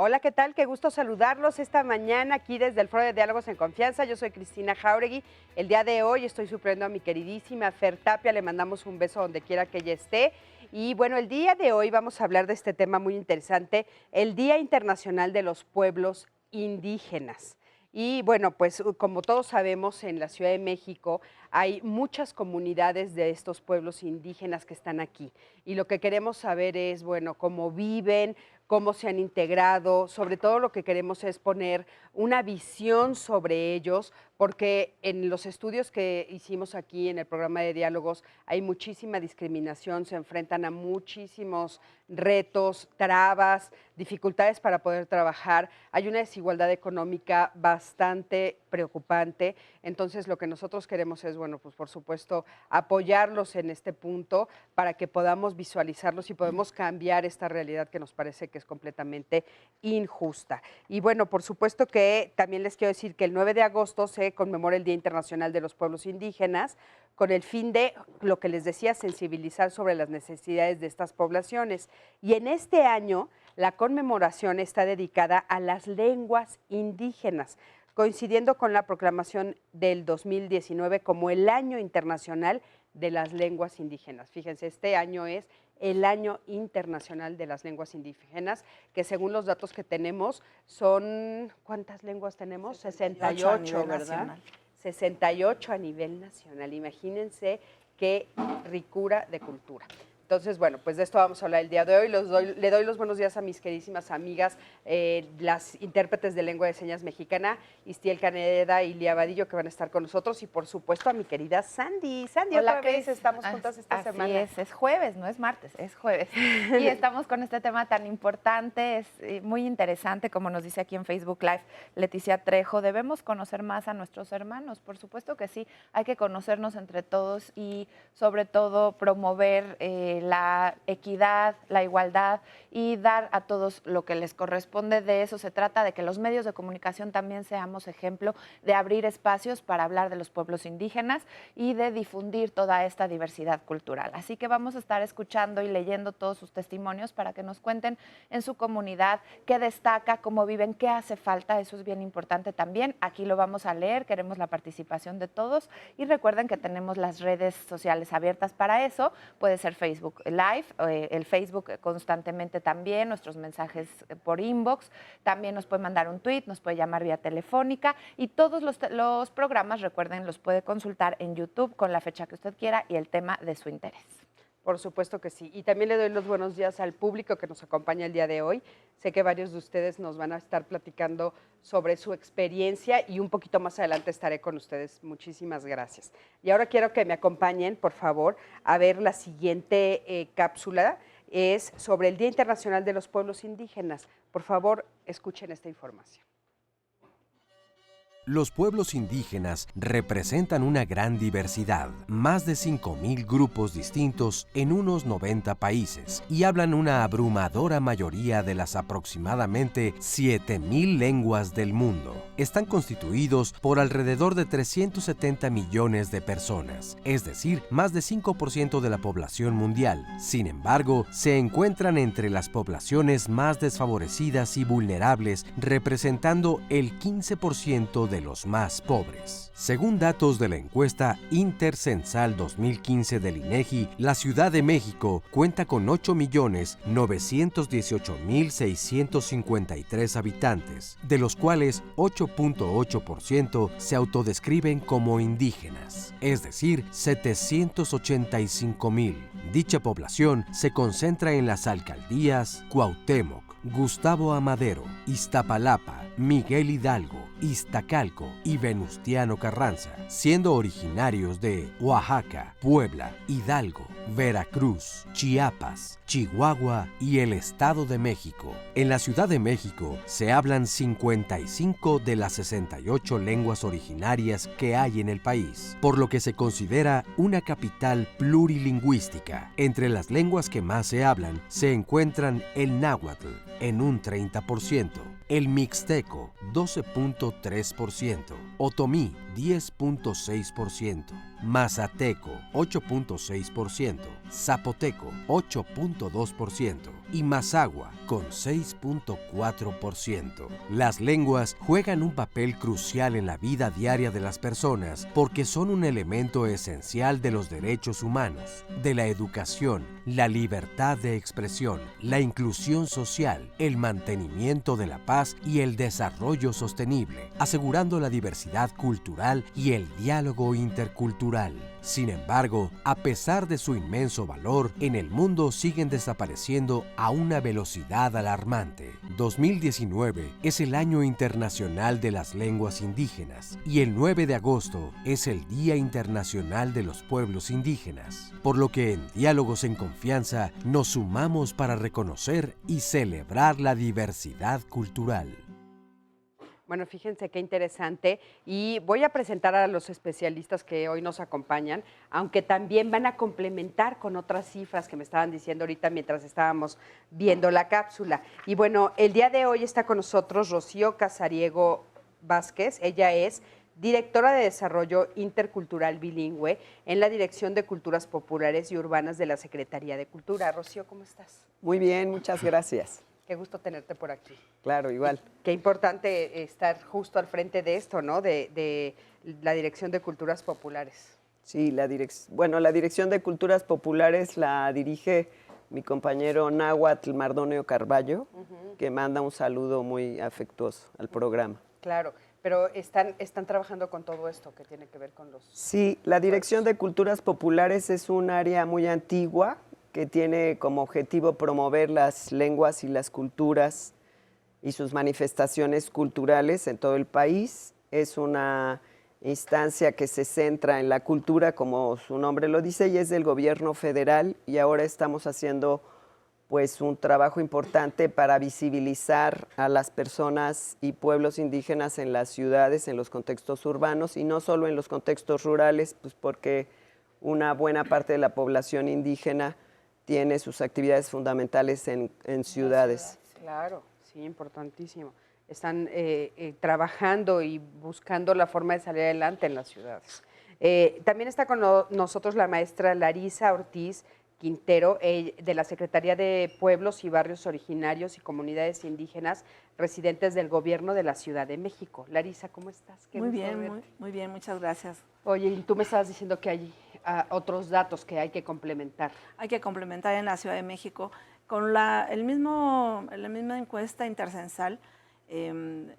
Hola, ¿qué tal? Qué gusto saludarlos esta mañana aquí desde el Foro de Diálogos en Confianza. Yo soy Cristina Jáuregui. El día de hoy estoy supliendo a mi queridísima Fer Tapia. Le mandamos un beso donde quiera que ella esté. Y bueno, el día de hoy vamos a hablar de este tema muy interesante, el Día Internacional de los Pueblos Indígenas. Y bueno, pues como todos sabemos, en la Ciudad de México hay muchas comunidades de estos pueblos indígenas que están aquí. Y lo que queremos saber es, bueno, cómo viven, cómo se han integrado, sobre todo lo que queremos es poner una visión sobre ellos, porque en los estudios que hicimos aquí en el programa de diálogos hay muchísima discriminación, se enfrentan a muchísimos retos, trabas, dificultades para poder trabajar, hay una desigualdad económica bastante preocupante, entonces lo que nosotros queremos es, bueno, pues por supuesto apoyarlos en este punto para que podamos visualizarlos y podemos cambiar esta realidad que nos parece que es completamente injusta. Y bueno, por supuesto que también les quiero decir que el 9 de agosto se conmemora el Día Internacional de los Pueblos Indígenas con el fin de, lo que les decía, sensibilizar sobre las necesidades de estas poblaciones. Y en este año la conmemoración está dedicada a las lenguas indígenas, coincidiendo con la proclamación del 2019 como el Año Internacional de las Lenguas Indígenas. Fíjense, este año es el Año Internacional de las Lenguas Indígenas, que según los datos que tenemos son, ¿cuántas lenguas tenemos? 68, ¿verdad? Nacional. 68 a nivel nacional. Imagínense qué ricura de cultura. Entonces, bueno, pues de esto vamos a hablar el día de hoy. Le doy los buenos días a mis queridísimas amigas, las intérpretes de lengua de señas mexicana, Istiel Caneda y Lía Vadillo, que van a estar con nosotros, y por supuesto a mi querida Sandy. Sandy, hola, otra vez estamos juntas esta semana. Así es jueves, no es martes, es jueves. Y estamos con este tema tan importante, es muy interesante, como nos dice aquí en Facebook Live Leticia Trejo, debemos conocer más a nuestros hermanos, por supuesto que sí, hay que conocernos entre todos y sobre todo promover la equidad, la igualdad y dar a todos lo que les corresponde. De eso se trata, de que los medios de comunicación también seamos ejemplo, de abrir espacios para hablar de los pueblos indígenas y de difundir toda esta diversidad cultural. Así que vamos a estar escuchando y leyendo todos sus testimonios para que nos cuenten en su comunidad qué destaca, cómo viven, qué hace falta. Eso es bien importante también. Aquí lo vamos a leer, queremos la participación de todos y recuerden que tenemos las redes sociales abiertas para eso. Puede ser Facebook Live, el Facebook constantemente también, nuestros mensajes por inbox, también nos puede mandar un tweet, nos puede llamar vía telefónica y todos los programas, recuerden, los puede consultar en YouTube con la fecha que usted quiera y el tema de su interés. Por supuesto que sí. Y también le doy los buenos días al público que nos acompaña el día de hoy. Sé que varios de ustedes nos van a estar platicando sobre su experiencia y un poquito más adelante estaré con ustedes. Muchísimas gracias. Y ahora quiero que me acompañen, por favor, a ver la siguiente cápsula. Es sobre el Día Internacional de los Pueblos Indígenas. Por favor, escuchen esta información. Los pueblos indígenas representan una gran diversidad, más de 5,000 grupos distintos en unos 90 países y hablan una abrumadora mayoría de las aproximadamente 7,000 lenguas del mundo. Están constituidos por alrededor de 370 millones de personas, es decir, más de 5% de la población mundial. Sin embargo, se encuentran entre las poblaciones más desfavorecidas y vulnerables, representando el 15% de los más pobres. Según datos de la encuesta Intercensal 2015 del INEGI, la Ciudad de México cuenta con 8,918,653 habitantes, de los cuales 8,8% se autodescriben como indígenas, es decir, 785,000. Dicha población se concentra en las alcaldías Cuauhtémoc, Gustavo Amadero, Iztapalapa, Miguel Hidalgo, Iztacalco y Venustiano Carranza, siendo originarios de Oaxaca, Puebla, Hidalgo, Veracruz, Chiapas, Chihuahua y el Estado de México. En la Ciudad de México se hablan 55 de las 68 lenguas originarias que hay en el país, por lo que se considera una capital plurilingüística. Entre las lenguas que más se hablan se encuentran el náhuatl en un 30%, el mixteco 12,3%, otomí 10,6%, mazateco 8,6%, zapoteco 8,2%, y Mazahua con 6.4%. Las lenguas juegan un papel crucial en la vida diaria de las personas porque son un elemento esencial de los derechos humanos, de la educación, la libertad de expresión, la inclusión social, el mantenimiento de la paz y el desarrollo sostenible, asegurando la diversidad cultural y el diálogo intercultural. Sin embargo, a pesar de su inmenso valor, en el mundo siguen desapareciendo a una velocidad alarmante. 2019 es el Año Internacional de las Lenguas Indígenas y el 9 de agosto es el Día Internacional de los Pueblos Indígenas, por lo que en Diálogos en Confianza nos sumamos para reconocer y celebrar la diversidad cultural. Bueno, fíjense qué interesante y voy a presentar a los especialistas que hoy nos acompañan, aunque también van a complementar con otras cifras que me estaban diciendo ahorita mientras estábamos viendo la cápsula. Y bueno, el día de hoy está con nosotros Rocío Casariego Vázquez, ella es directora de Desarrollo Intercultural Bilingüe en la Dirección de Culturas Populares y Urbanas de la Secretaría de Cultura. Rocío, ¿cómo estás? Muy bien, muchas gracias. Qué gusto tenerte por aquí. Claro, igual. Qué importante estar justo al frente de esto, ¿no? De la Dirección de Culturas Populares. Sí, la Dirección de Culturas Populares la dirige mi compañero Náhuatl Mardonio Carballo, que manda un saludo muy afectuoso al programa. Claro, pero están trabajando con todo esto que tiene que ver con los... Sí, la Dirección de Culturas Populares es un área muy antigua que tiene como objetivo promover las lenguas y las culturas y sus manifestaciones culturales en todo el país. Es una instancia que se centra en la cultura, como su nombre lo dice, y es del gobierno federal, y ahora estamos haciendo pues un trabajo importante para visibilizar a las personas y pueblos indígenas en las ciudades, en los contextos urbanos, y no solo en los contextos rurales, pues porque una buena parte de la población indígena tiene sus actividades fundamentales en ciudades. Claro, sí, importantísimo. Están trabajando y buscando la forma de salir adelante en las ciudades. También está con nosotros la maestra Larisa Ortiz Quintero, de la Secretaría de Pueblos y Barrios Originarios y Comunidades Indígenas residentes del Gobierno de la Ciudad de México. Larisa, ¿cómo estás? Muy bien, muy bien, muchas gracias. Oye, y tú me estabas diciendo que hay otros datos que hay que complementar. Hay que complementar en la Ciudad de México con la misma encuesta intercensal.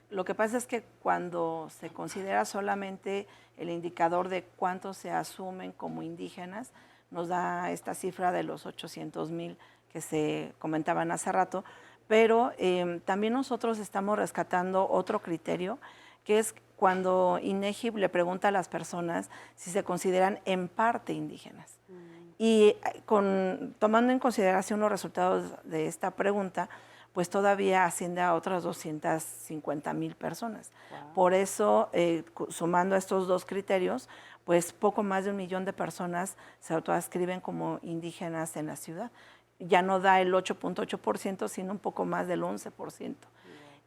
Lo que pasa es que cuando se considera solamente el indicador de cuántos se asumen como indígenas, nos da esta cifra de los 800,000 que se comentaban hace rato, pero también nosotros estamos rescatando otro criterio, que es cuando INEGI le pregunta a las si se consideran en parte indígenas. Y tomando en consideración los resultados de esta pregunta, pues todavía asciende a otras 250,000 personas. Wow. Por eso, sumando estos dos criterios, pues poco más de 1 millón de personas se autoascriben como indígenas en la ciudad. Ya no da el 8.8%, sino un poco más del 11%.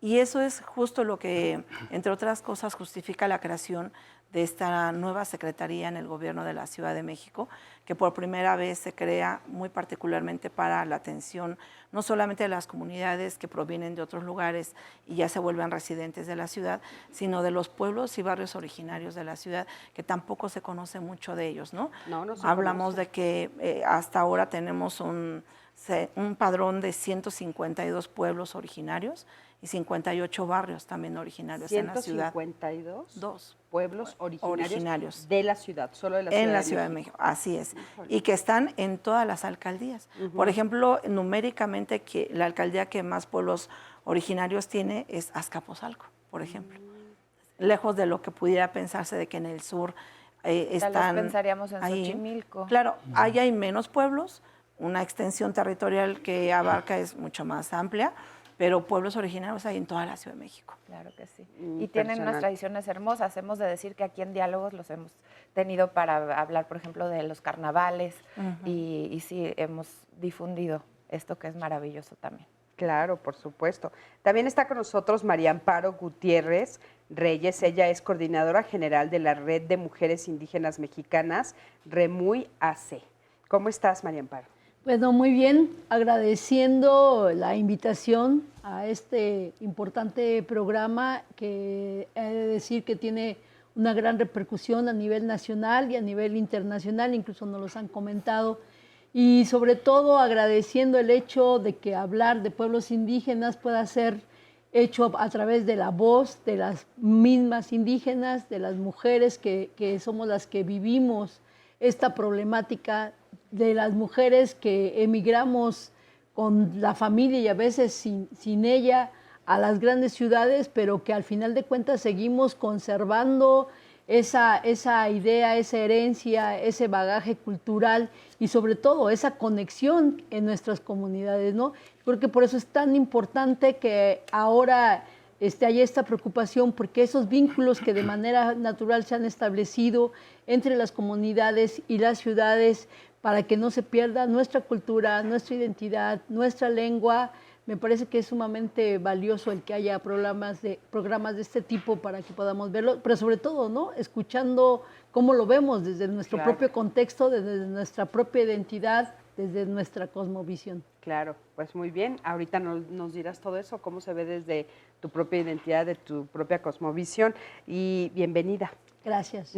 Y eso es justo lo que, entre otras cosas, justifica la creación de esta nueva secretaría en el Gobierno de la Ciudad de México, que por primera vez se crea muy particularmente para la atención no solamente de las comunidades que provienen de otros lugares y ya se vuelven residentes de la ciudad, sino de los pueblos y barrios originarios de la ciudad, que tampoco se conoce mucho de ellos, ¿no? No se Hablamos conoce. De que hasta ahora tenemos un padrón de 152 pueblos originarios y 58 barrios también originarios en la ciudad. 152 dos pueblos originarios de la ciudad, solo de la ciudad. En la Ciudad de México, así es. Y que están en todas las alcaldías. Por ejemplo, numéricamente, que la alcaldía que más pueblos originarios tiene es Azcapotzalco, por ejemplo. Lejos de lo que pudiera pensarse de que en el sur están... Tal vez pensaríamos en ahí. Xochimilco. Claro, ahí hay menos pueblos, una extensión territorial que abarca es mucho más amplia, pero pueblos originarios hay en toda la Ciudad de México. Claro que sí. Y tienen unas tradiciones hermosas. Hemos de decir que aquí en Diálogos los hemos tenido para hablar, por ejemplo, de los carnavales y sí, hemos difundido esto que es maravilloso también. Claro, por supuesto. También está con nosotros María Amparo Gutiérrez Reyes. Ella es coordinadora general de la Red de Mujeres Indígenas Mexicanas, REMUY AC. ¿Cómo estás, María Amparo? Bueno, muy bien, agradeciendo la invitación a este importante programa que he de decir que tiene una gran repercusión a nivel nacional y a nivel internacional, incluso nos los han comentado, y sobre todo agradeciendo el hecho de que hablar de pueblos indígenas pueda ser hecho a través de la voz de las mismas indígenas, de las mujeres que somos las que vivimos esta problemática, de las mujeres que emigramos con la familia y a veces sin ella a las grandes ciudades, pero que al final de cuentas seguimos conservando esa idea, esa herencia, ese bagaje cultural y sobre todo esa conexión en nuestras comunidades, ¿no? Creo que por eso es tan importante que ahora haya esta preocupación, porque esos vínculos que de manera natural se han establecido entre las comunidades y las ciudades, para que no se pierda nuestra cultura, nuestra identidad, nuestra lengua. Me parece que es sumamente valioso el que haya programas de este tipo para que podamos verlo, pero sobre todo, ¿no?, escuchando cómo lo vemos desde nuestro propio contexto, desde nuestra propia identidad, desde nuestra cosmovisión. Claro, pues muy bien. Ahorita nos dirás todo eso, cómo se ve desde tu propia identidad, de tu propia cosmovisión. Y bienvenida. Gracias.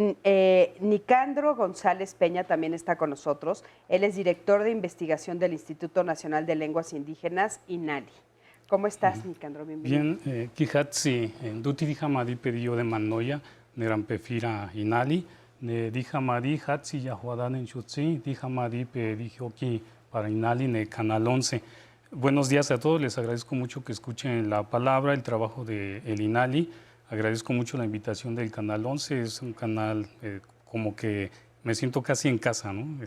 Nicandro González Peña también está con nosotros. Él es director de investigación del Instituto Nacional de Lenguas Indígenas, INALI. ¿Cómo estás, Nicandro? Bienvenido. Bien, Kihatsi, Duti Dijamadi pedido de Manoya, Nerampefira INALI, Dijamadi Hatsi Yahuadan en Chutsi, Dijamadi Pedijoki para INALI en el Canal 11. Buenos días a todos, les agradezco mucho que escuchen la palabra, el trabajo del INALI. Agradezco mucho la invitación del Canal 11, es un canal como que me siento casi en casa, ¿no?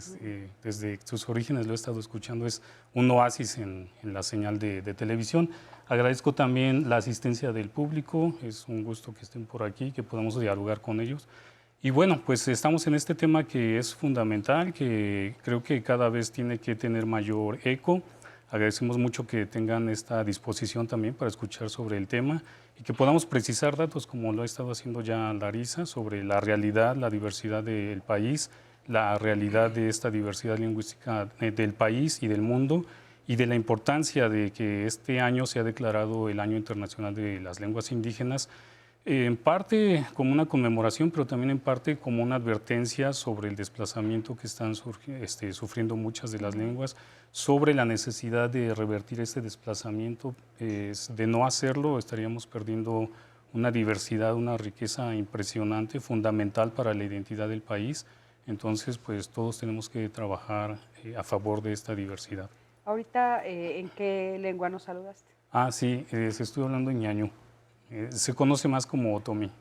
Desde sus orígenes lo he estado escuchando, es un oasis en la señal de televisión. Agradezco también la asistencia del público, es un gusto que estén por aquí, que podamos dialogar con ellos. Y bueno, pues estamos en este tema que es fundamental, que creo que cada vez tiene que tener mayor eco. Agradecemos mucho que tengan esta disposición también para escuchar sobre el tema y que podamos precisar datos, como lo ha estado haciendo ya Larisa, sobre la realidad, la diversidad del país, la realidad de esta diversidad lingüística del país y del mundo, y de la importancia de que este año sea declarado el Año Internacional de las Lenguas Indígenas, en parte como una conmemoración, pero también en parte como una advertencia sobre el desplazamiento que están sufriendo muchas de las lenguas, sobre la necesidad de revertir este desplazamiento. De no hacerlo, estaríamos perdiendo una diversidad, una riqueza impresionante, fundamental para la identidad del país. Entonces, pues todos tenemos que trabajar a favor de esta diversidad. Ahorita, ¿en qué lengua nos saludaste? Ah, sí, se estoy hablando en ñañú. Se conoce más como otomí.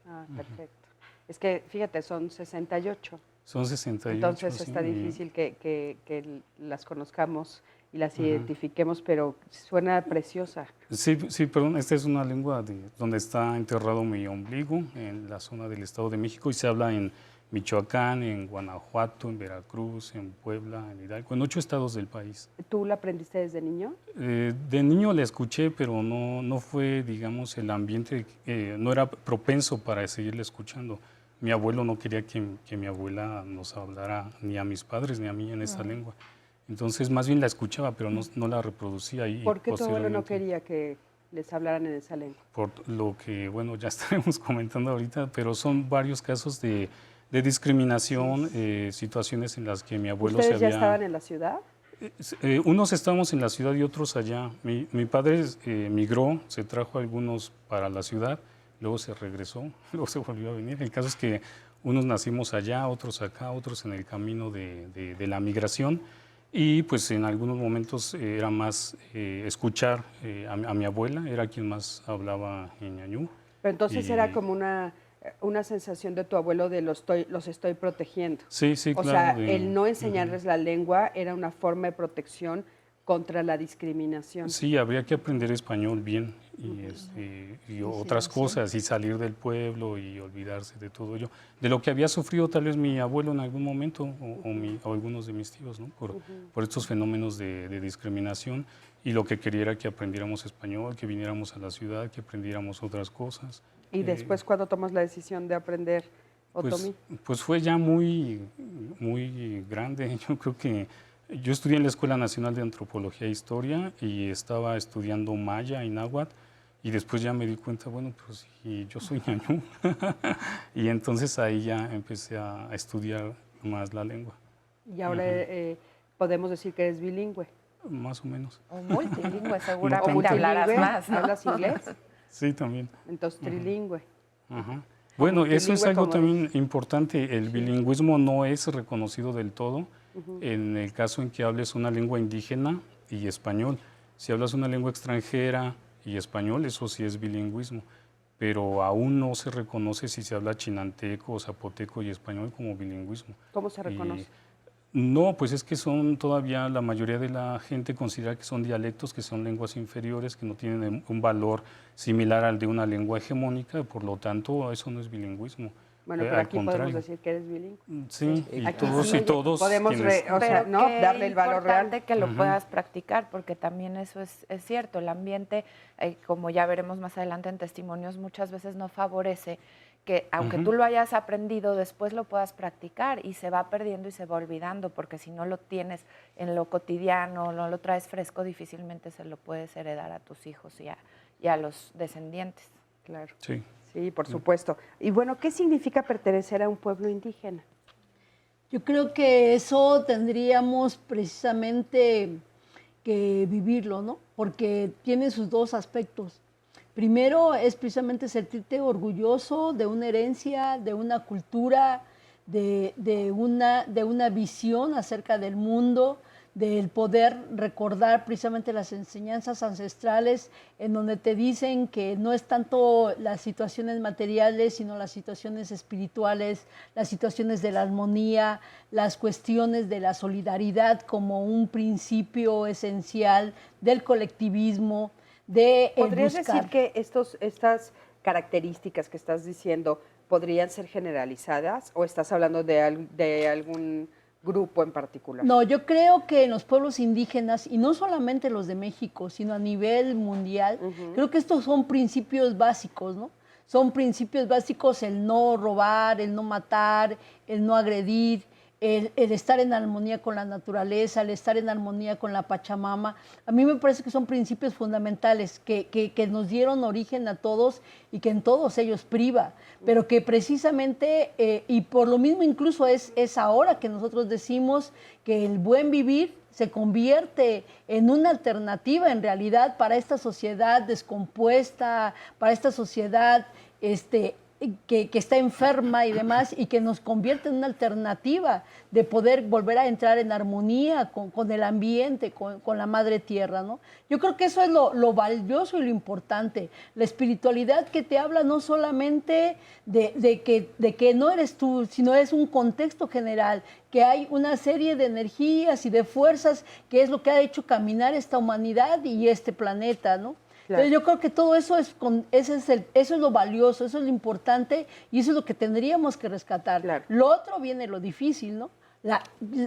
Ah, perfecto. Es que, fíjate, son 68. Son 68. Entonces está difícil que las conozcamos y las identifiquemos, pero suena preciosa. Sí, perdón, esta es una lengua donde está enterrado mi ombligo, en la zona del Estado de México, y se habla en Michoacán, en Guanajuato, en Veracruz, en Puebla, en Hidalgo, en 8 estados del país. ¿Tú la aprendiste desde niño? De niño la escuché, pero no fue, digamos, el ambiente, no era propenso para seguirla escuchando. Mi abuelo no quería que mi abuela nos hablara ni a mis padres ni a mí en esa lengua. Entonces, más bien la escuchaba, pero no la reproducía. ¿Por qué tu abuelo no quería que les hablaran en esa lengua? Por lo que, bueno, ya estaremos comentando ahorita, pero son varios casos de discriminación, situaciones en las que mi abuelo ¿Ustedes ya estaban en la ciudad? Unos estábamos en la ciudad y otros allá. Mi padre migró, se trajo algunos para la ciudad, luego se regresó, luego se volvió a venir. El caso es que unos nacimos allá, otros acá, otros en el camino de la migración. Y pues en algunos momentos era más escuchar a mi abuela, era quien más hablaba en ñañú. Pero entonces era como una sensación de tu abuelo de los estoy protegiendo. Sí, claro. O sea, el no enseñarles la lengua era una forma de protección contra la discriminación. Sí, habría que aprender español bien y otras cosas, y salir del pueblo y olvidarse de todo ello, de lo que había sufrido tal vez mi abuelo en algún momento o algunos de mis tíos, ¿no? por estos fenómenos de discriminación, y lo que quería era que aprendiéramos español, que viniéramos a la ciudad, que aprendiéramos otras cosas. ¿Y después cuándo tomas la decisión de aprender otomí? Pues fue ya muy grande. Yo creo que Yo estudié en la Escuela Nacional de Antropología e Historia y estaba estudiando maya y náhuatl y después ya me di cuenta, bueno, pues sí, yo soy ñañú. Y entonces ahí ya empecé a estudiar más la lengua. Y ahora podemos decir que eres bilingüe. Más o menos. O multilingüe, O seguramente hablarás multilingüe, más, ¿no? ¿hablas inglés? Sí, también. Entonces, trilingüe. Ajá. Bueno, eso es Bilingüe, algo como también importante. El bilingüismo no es reconocido del todo en el caso en que hables una lengua indígena y español. Si hablas una lengua extranjera y español, eso sí es bilingüismo. Pero aún no se reconoce si se habla chinanteco, zapoteco y español como bilingüismo. ¿Cómo se reconoce? No, pues es que son todavía, la mayoría de la gente considera que son dialectos, que son lenguas inferiores, que no tienen un valor similar al de una lengua hegemónica, por lo tanto, eso no es bilingüismo. Bueno, pero al aquí podemos contrario. decir que eres bilingüe. Sí, y Aquí todos sí y todos podemos quienes- o sea, Pero ¿no? qué Darle el valor real. importante que lo puedas practicar, porque también eso es cierto. El ambiente, como ya veremos más adelante en testimonios, muchas veces no favorece que, aunque tú lo hayas aprendido, después lo puedas practicar y se va perdiendo y se va olvidando, porque si no lo tienes en lo cotidiano, no lo traes fresco, difícilmente se lo puedes heredar a tus hijos y a los descendientes. Claro. Sí. Sí, por supuesto. Y bueno, ¿qué significa pertenecer a un pueblo indígena? Yo creo que eso tendríamos precisamente que vivirlo, ¿no? Porque tiene sus dos aspectos. Primero es precisamente sentirte orgulloso de una herencia, de una cultura, de una visión acerca del mundo, del poder recordar precisamente las enseñanzas ancestrales en donde te dicen que no es tanto las situaciones materiales, sino las situaciones espirituales, las situaciones de la armonía, las cuestiones de la solidaridad como un principio esencial del colectivismo, de ¿Podrías buscar. decir que estas características que estás diciendo podrían ser generalizadas o estás hablando de algún grupo en particular? No, yo creo que en los pueblos indígenas, y no solamente los de México, sino a nivel mundial, creo que estos son principios básicos, ¿no? Son principios básicos el no robar, el no matar, el no agredir, el estar en armonía con la naturaleza, el estar en armonía con la Pachamama. A mí me parece que son principios fundamentales que nos dieron origen a todos y que en todos ellos priva, pero que precisamente, y por lo mismo incluso es ahora que nosotros decimos que el buen vivir se convierte en una alternativa en realidad para esta sociedad descompuesta, para esta sociedad que está enferma y demás, y que nos convierte en una alternativa de poder volver a entrar en armonía con el ambiente, con la madre tierra, ¿no? Yo creo que eso es lo valioso y lo importante, la espiritualidad que te habla no solamente de que no eres tú, sino es un contexto general, que hay una serie de energías y de fuerzas que es lo que ha hecho caminar esta humanidad y este planeta, ¿no? Claro. Entonces yo creo que todo eso eso es lo valioso, eso es lo importante y eso es lo que tendríamos que rescatar. Claro. Lo otro viene lo difícil, ¿no?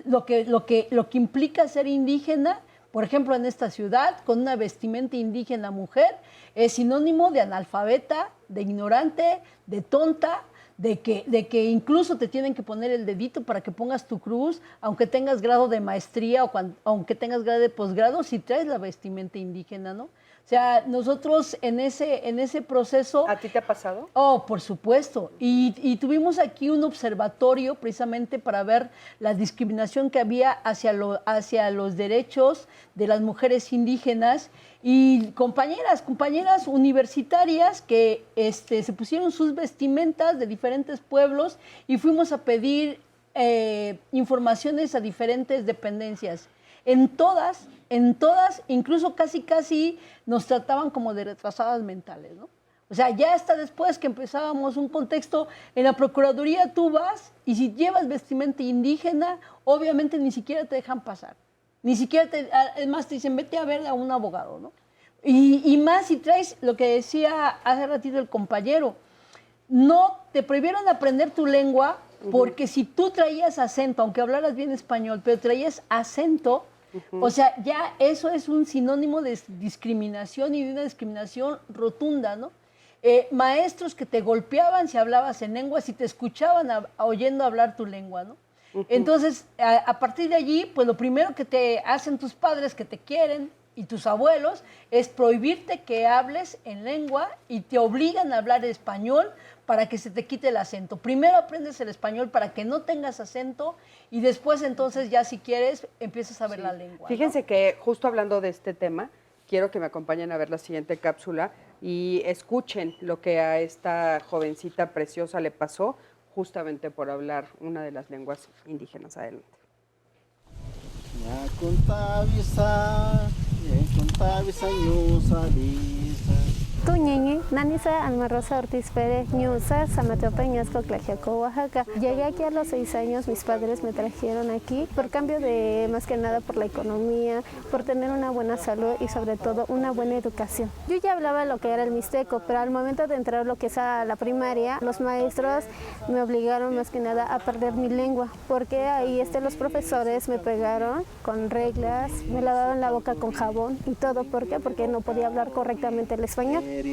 Lo que implica ser indígena, por ejemplo, en esta ciudad, con una vestimenta indígena mujer, es sinónimo de analfabeta, de ignorante, de tonta, de que incluso te tienen que poner el dedito para que pongas tu cruz, aunque tengas grado de maestría o aunque tengas grado de posgrado, si traes la vestimenta indígena, ¿no? O sea, nosotros en ese proceso... ¿A ti te ha pasado? Oh, por supuesto. Y tuvimos aquí un observatorio precisamente para ver la discriminación que había hacia los derechos de las mujeres indígenas y compañeras universitarias que se pusieron sus vestimentas de diferentes pueblos y fuimos a pedir informaciones a diferentes dependencias. En todas, incluso casi nos trataban como de retrasadas mentales, ¿no? O sea, ya hasta después que empezábamos un contexto, en la Procuraduría tú vas y si llevas vestimenta indígena, obviamente ni siquiera te dejan pasar. Ni siquiera además te dicen, vete a ver a un abogado, ¿no? Y más si traes lo que decía hace ratito el compañero, no te prohibieron aprender tu lengua porque si tú traías acento, aunque hablaras bien español, pero traías acento, o sea, ya eso es un sinónimo de discriminación y de una discriminación rotunda, ¿no? Maestros que te golpeaban si hablabas en lengua, si te escuchaban oyendo hablar tu lengua, ¿no? Entonces, a partir de allí, pues lo primero que te hacen tus padres que te quieren y tus abuelos es prohibirte que hables en lengua y te obligan a hablar español para que se te quite el acento. Primero aprendes el español para que no tengas acento y después entonces ya si quieres empiezas a ver la lengua. Fíjense que justo hablando de este tema, quiero que me acompañen a ver la siguiente cápsula y escuchen lo que a esta jovencita preciosa le pasó justamente por hablar una de las lenguas indígenas. Adelante. Tuñeñe, Nanisa Alma Rosa Ortiz Pérez, Ñusa, Samatope, Ñasco, Tlaxiaco, Oaxaca. Llegué aquí a los 6 años, mis padres me trajeron aquí por cambio de, más que nada, por la economía, por tener una buena salud y sobre todo una buena educación. Yo ya hablaba lo que era el mixteco, pero al momento de entrar lo que es a la primaria, los maestros me obligaron más que nada a perder mi lengua, porque ahí los profesores me pegaron con reglas, me lavaban la boca con jabón y todo. ¿Por qué? Porque no podía hablar correctamente el español. Yo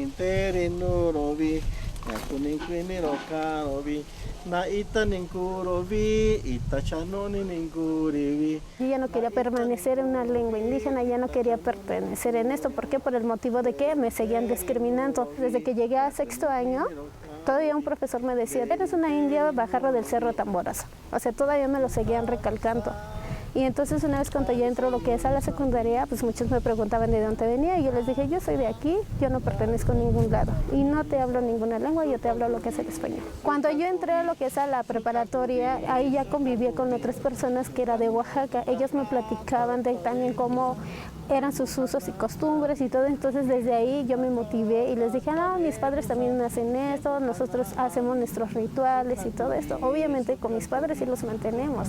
ya no quería permanecer en una lengua indígena, ya no quería pertenecer en esto. ¿Por qué? Por el motivo de que me seguían discriminando. Desde que llegué a 6º año, todavía un profesor me decía, eres una india bajarro del Cerro Tamborazo. O sea, todavía me lo seguían recalcando. Y entonces una vez cuando ya entró lo que es a la secundaria, pues muchos me preguntaban de dónde venía y yo les dije, yo soy de aquí, yo no pertenezco a ningún lado y no te hablo ninguna lengua, yo te hablo lo que es el español. Cuando yo entré a lo que es a la preparatoria, ahí ya convivía con otras personas que era de Oaxaca. Ellos me platicaban de también cómo eran sus usos y costumbres y todo, entonces desde ahí yo me motivé y les dije, no, mis padres también hacen esto, nosotros hacemos nuestros rituales y todo esto. Obviamente con mis padres sí los mantenemos,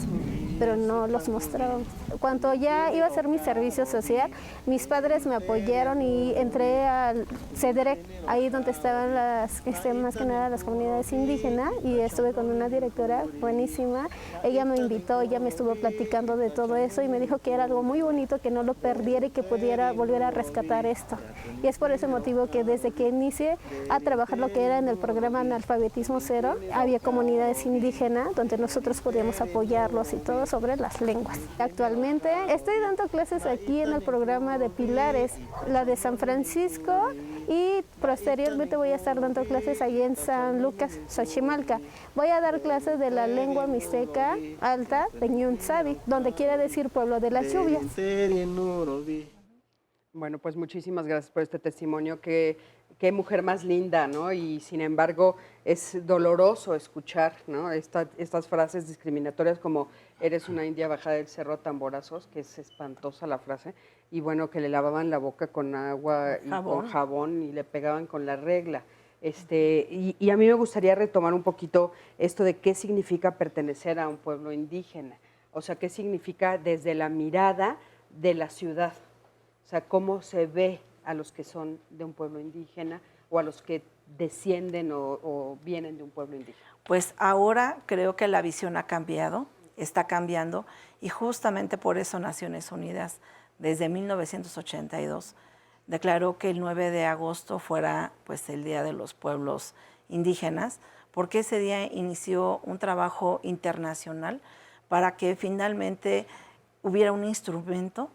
pero no los mostrábamos. Cuando ya iba a hacer mi servicio social, mis padres me apoyaron y entré al CEDREC, ahí donde estaban las, más que nada las comunidades indígenas, y estuve con una directora buenísima. Ella me invitó, ella me estuvo platicando de todo eso y me dijo que era algo muy bonito, que no lo perdiera y que pudiera volver a rescatar esto. Y es por ese motivo que desde que inicié a trabajar lo que era en el programa Analfabetismo Cero, había comunidades indígenas donde nosotros podíamos apoyarlos y todo sobre las lenguas. Actualmente estoy dando clases aquí en el programa de Pilares, la de San Francisco, y posteriormente voy a estar dando clases allí en San Lucas, Xochimalca. Voy a dar clases de la lengua mixteca alta de Ñunsabi, donde quiere decir pueblo de las lluvias. Bueno, pues muchísimas gracias por este testimonio. Qué mujer más linda, ¿no? Y sin embargo es doloroso escuchar, ¿no? Estas frases discriminatorias como eres una india bajada del Cerro Tamborazos, que es espantosa la frase, y bueno, que le lavaban la boca con agua y con jabón y le pegaban con la regla. Y a mí me gustaría retomar un poquito esto de qué significa pertenecer a un pueblo indígena, o sea, qué significa desde la mirada de la ciudad, o sea, cómo se ve a los que son de un pueblo indígena o a los que descienden o vienen de un pueblo indígena. Pues ahora creo que la visión ha cambiado, está cambiando, y justamente por eso Naciones Unidas, desde 1982, declaró que el 9 de agosto fuera pues, el Día de los Pueblos Indígenas, porque ese día inició un trabajo internacional para que finalmente hubiera un instrumento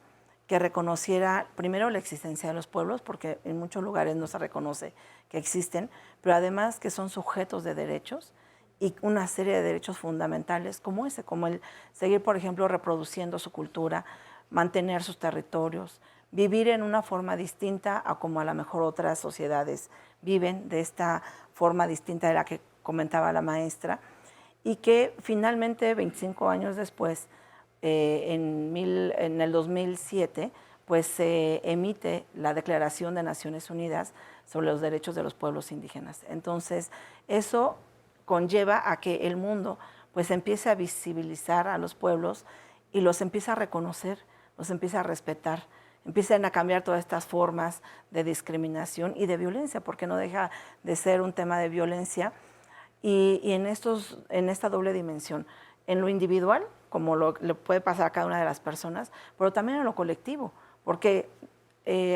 que reconociera primero la existencia de los pueblos, porque en muchos lugares no se reconoce que existen, pero además que son sujetos de derechos y una serie de derechos fundamentales como ese, como el seguir, por ejemplo, reproduciendo su cultura, mantener sus territorios, vivir en una forma distinta a como a lo mejor otras sociedades viven, de esta forma distinta de la que comentaba la maestra, y que finalmente 25 años después, en el 2007, pues se emite la Declaración de Naciones Unidas sobre los derechos de los pueblos indígenas. Entonces, eso conlleva a que el mundo pues empiece a visibilizar a los pueblos y los empiece a reconocer, los empiece a respetar, empiecen a cambiar todas estas formas de discriminación y de violencia, porque no deja de ser un tema de violencia, y en esta doble dimensión, en lo individual, como le puede pasar a cada una de las personas, pero también en lo colectivo, porque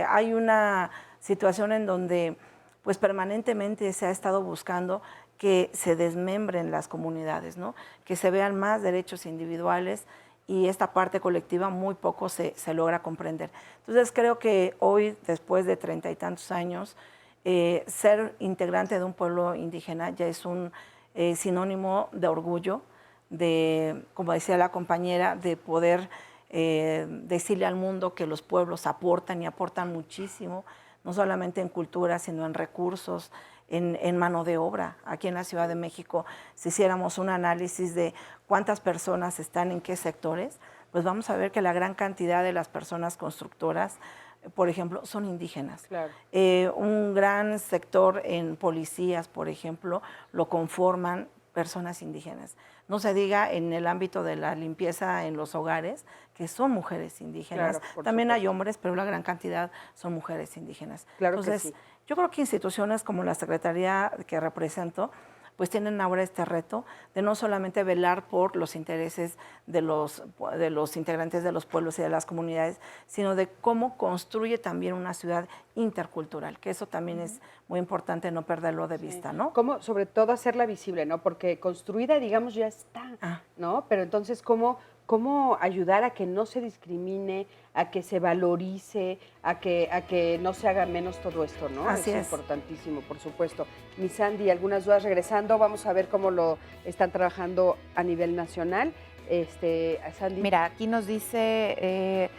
hay una situación en donde pues permanentemente se ha estado buscando que se desmembren las comunidades, ¿no? Que se vean más derechos individuales y esta parte colectiva muy poco se logra comprender. Entonces creo que hoy, después de 30 y tantos años, ser integrante de un pueblo indígena ya es un sinónimo de orgullo, de, como decía la compañera, de poder decirle al mundo que los pueblos aportan y aportan muchísimo, no solamente en cultura, sino en recursos, en mano de obra. Aquí en la Ciudad de México, si hiciéramos un análisis de cuántas personas están en qué sectores, pues vamos a ver que la gran cantidad de las personas constructoras, por ejemplo, son indígenas. Claro. Un gran sector en policías, por ejemplo, lo conforman personas indígenas. No se diga en el ámbito de la limpieza en los hogares, que son mujeres indígenas. Claro, También supuesto. hay hombres, pero la gran cantidad son mujeres indígenas. Claro que Entonces, sí. yo creo que instituciones como la Secretaría que represento, pues tienen ahora este reto de no solamente velar por los intereses de los integrantes de los pueblos y de las comunidades, sino de cómo construye también una ciudad intercultural, que eso también es muy importante no perderlo de vista, ¿no? Cómo, sobre todo, hacerla visible, ¿no? Porque construida, digamos, ya está, ¿no? Pero entonces, ¿cómo ayudar a que no se discrimine, a que se valorice, a que no se haga menos todo esto, ¿no? Así es. Importantísimo, por supuesto. Mi Sandy, algunas dudas regresando, vamos a ver cómo lo están trabajando a nivel nacional. Sandy. Mira, aquí nos dice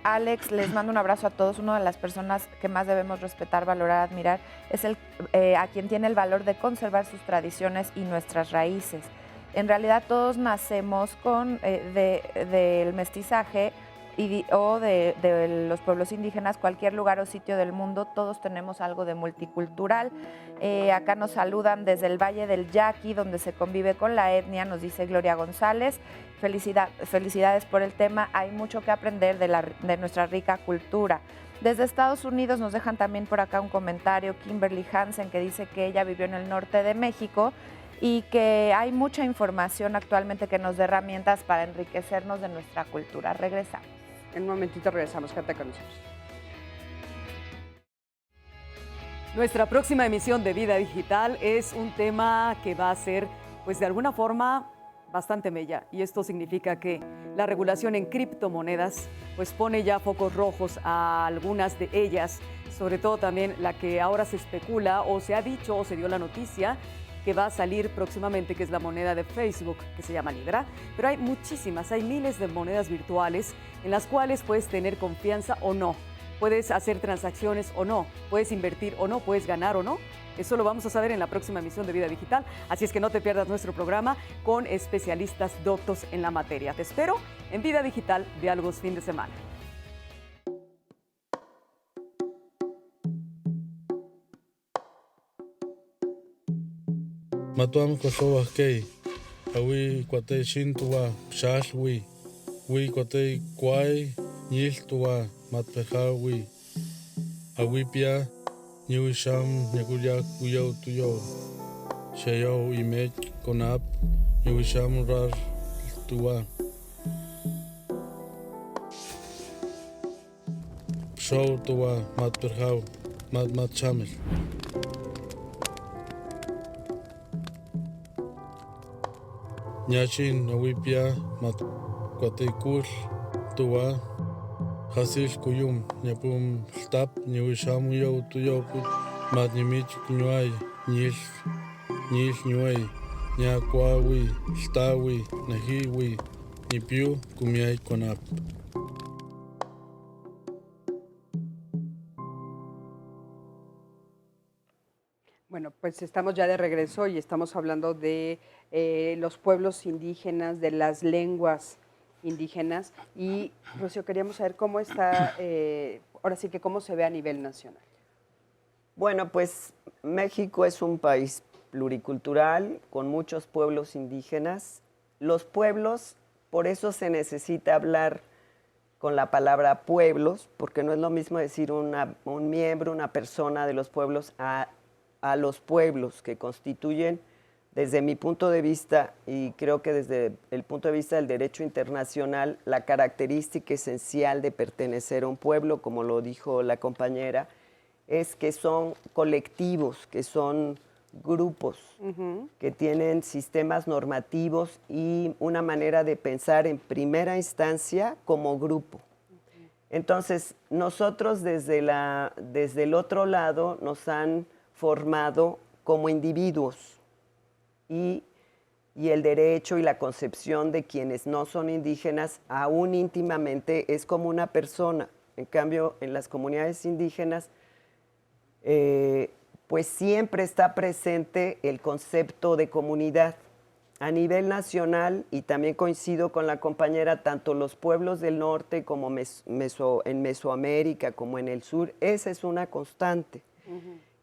Alex, les mando un abrazo a todos. Una de las personas que más debemos respetar, valorar, admirar es a quien tiene el valor de conservar sus tradiciones y nuestras raíces. En realidad todos nacemos del mestizaje o de los pueblos indígenas, cualquier lugar o sitio del mundo, todos tenemos algo de multicultural. Acá nos saludan desde el Valle del Yaqui, donde se convive con la etnia, nos dice Gloria González. Felicidades por el tema, hay mucho que aprender de nuestra rica cultura. Desde Estados Unidos nos dejan también por acá un comentario, Kimberly Hansen, que dice que ella vivió en el norte de México y que hay mucha información actualmente que nos dé herramientas para enriquecernos de nuestra cultura. Regresamos. En un momentito regresamos, quédate con nosotros. Nuestra próxima emisión de Vida Digital es un tema que va a ser, pues de alguna forma, bastante mella. Y esto significa que la regulación en criptomonedas pues pone ya focos rojos a algunas de ellas, sobre todo también la que ahora se especula o se ha dicho o se dio la noticia que va a salir próximamente, que es la moneda de Facebook, que se llama Libra. Pero hay muchísimas, hay miles de monedas virtuales en las cuales puedes tener confianza o no, puedes hacer transacciones o no, puedes invertir o no, puedes ganar o no. Eso lo vamos a saber en la próxima emisión de Vida Digital, así es que no te pierdas nuestro programa con especialistas doctos en la materia. Te espero en Vida Digital, Diálogos Fin de Semana. Matuam kosowa kei, awi kwate shintua pshal wi kwate kwai niltua matpehawi, awi pia New Sham Nyakuyak Uyau Tuyo Shayo Image Konap New Sham Rar Tua Show Tua Mat Perhau Mat Chamel Nyachin Awipia Mat Kwatekul Tua Hasil Kuyum Nyapum Stap New Sham Uyau Tuyo Mat Nimich Nyuay Nil Nyuay Nyakwawi Stawi Nahiwi Nipiu Kumiay Konap. Bueno, pues estamos ya de regreso y estamos hablando de los pueblos indígenas, de las lenguas indígenas. Y, Rocío, queríamos saber cómo está, ahora sí que cómo se ve a nivel nacional. Bueno, pues México es un país pluricultural con muchos pueblos indígenas. Los pueblos, por eso se necesita hablar con la palabra pueblos, porque no es lo mismo decir un miembro, una persona de los pueblos a los pueblos que constituyen, desde mi punto de vista, y creo que desde el punto de vista del derecho internacional, la característica esencial de pertenecer a un pueblo, como lo dijo la compañera, es que son colectivos, que son grupos que tienen sistemas normativos y una manera de pensar en primera instancia como grupo. Entonces, nosotros desde el otro lado nos han formado como individuos y el derecho y la concepción de quienes no son indígenas, aún íntimamente, es como una persona. En cambio, en las comunidades indígenas, pues siempre está presente el concepto de comunidad. A nivel nacional, y también coincido con la compañera, tanto los pueblos del norte como en Mesoamérica, como en el sur, esa es una constante,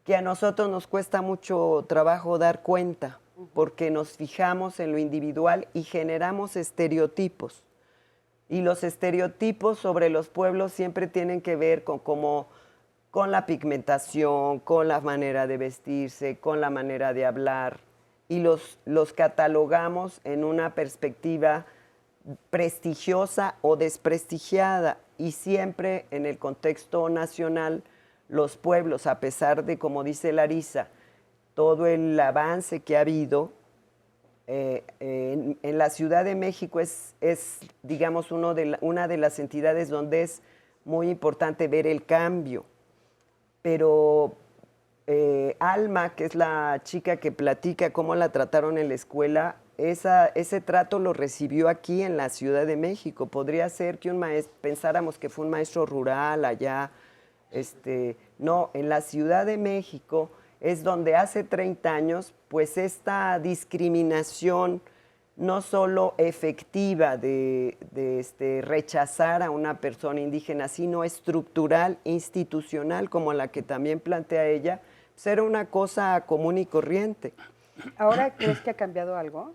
que a nosotros nos cuesta mucho trabajo dar cuenta, porque nos fijamos en lo individual y generamos estereotipos. Y los estereotipos sobre los pueblos siempre tienen que ver con la pigmentación, con la manera de vestirse, con la manera de hablar, y los catalogamos en una perspectiva prestigiosa o desprestigiada, y siempre en el contexto nacional los pueblos, a pesar de, como dice Larisa, todo el avance que ha habido, en la Ciudad de México es digamos, una de las entidades donde es muy importante ver el cambio, pero Alma, que es la chica que platica cómo la trataron en la escuela, ese trato lo recibió aquí en la Ciudad de México. Podría ser que pensáramos que fue un maestro rural allá. No, en la Ciudad de México es donde hace 30 años, pues esta discriminación no solo efectiva de rechazar a una persona indígena, sino estructural, institucional, como la que también plantea ella, pues era una cosa común y corriente. ¿Ahora crees que ha cambiado algo?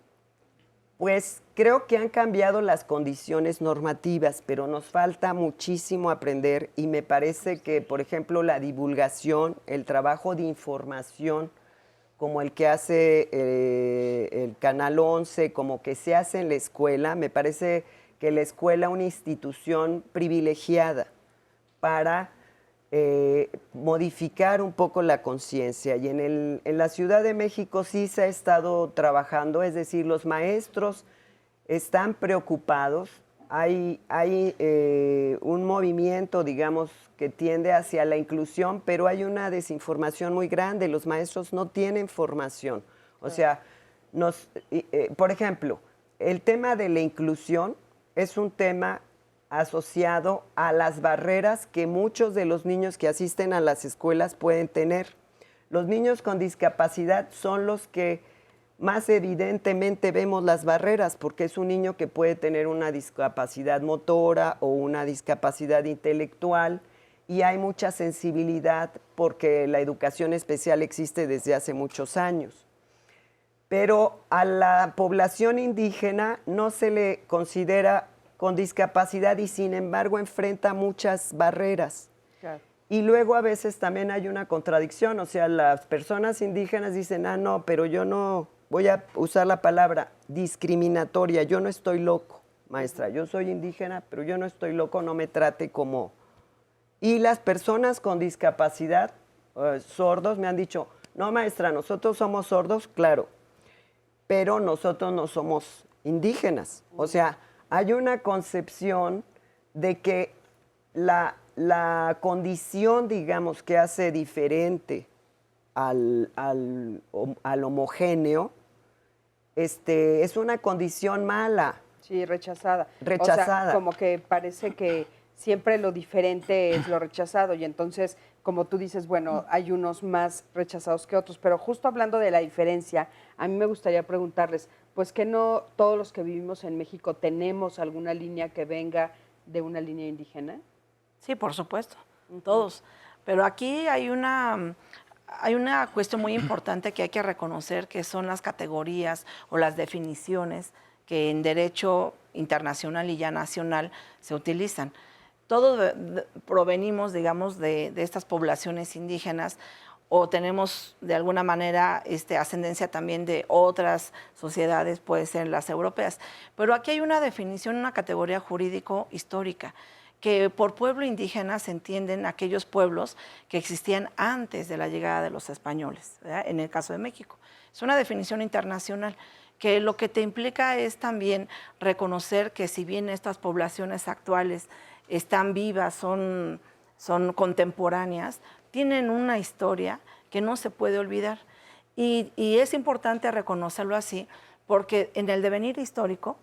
Pues creo que han cambiado las condiciones normativas, pero nos falta muchísimo aprender, y me parece que, por ejemplo, la divulgación, el trabajo de información, como el que hace el Canal 11, como que se hace en la escuela, me parece que la escuela es una institución privilegiada para modificar un poco la conciencia. Y en la Ciudad de México sí se ha estado trabajando, es decir, los maestros están preocupados. Hay un movimiento, digamos, que tiende hacia la inclusión, pero hay una desinformación muy grande. Los maestros no tienen formación. O sea, por ejemplo, el tema de la inclusión es un tema asociado a las barreras que muchos de los niños que asisten a las escuelas pueden tener. Los niños con discapacidad son los que más evidentemente vemos las barreras, porque es un niño que puede tener una discapacidad motora o una discapacidad intelectual, y hay mucha sensibilidad porque la educación especial existe desde hace muchos años. Pero a la población indígena no se le considera con discapacidad y sin embargo enfrenta muchas barreras. Claro. Y luego a veces también hay una contradicción, o sea, las personas indígenas dicen, no, pero yo no, voy a usar la palabra discriminatoria, yo no estoy loco, maestra, yo soy indígena, pero yo no estoy loco, no me trate como... Y las personas con discapacidad, sordos, me han dicho, no, maestra, nosotros somos sordos, claro, pero nosotros no somos indígenas. O sea, hay una concepción de que la condición, digamos, que hace diferente al homogéneo, es una condición mala. Sí, rechazada. Rechazada. O sea, como que parece que siempre lo diferente es lo rechazado, y entonces, como tú dices, bueno, hay unos más rechazados que otros, pero justo hablando de la diferencia, a mí me gustaría preguntarles, pues que no todos los que vivimos en México tenemos alguna línea que venga de una línea indígena. Sí, por supuesto, todos. Pero aquí hay una cuestión muy importante que hay que reconocer, que son las categorías o las definiciones que en derecho internacional y ya nacional se utilizan. Todos provenimos, digamos, de estas poblaciones indígenas, o tenemos de alguna manera ascendencia también de otras sociedades, puede ser las europeas. Pero aquí hay una definición, una categoría jurídico-histórica, que por pueblo indígena se entienden aquellos pueblos que existían antes de la llegada de los españoles, ¿verdad? En el caso de México. Es una definición internacional que lo que te implica es también reconocer que si bien estas poblaciones actuales están vivas, son contemporáneas, tienen una historia que no se puede olvidar. Y es importante reconocerlo así, porque en el devenir histórico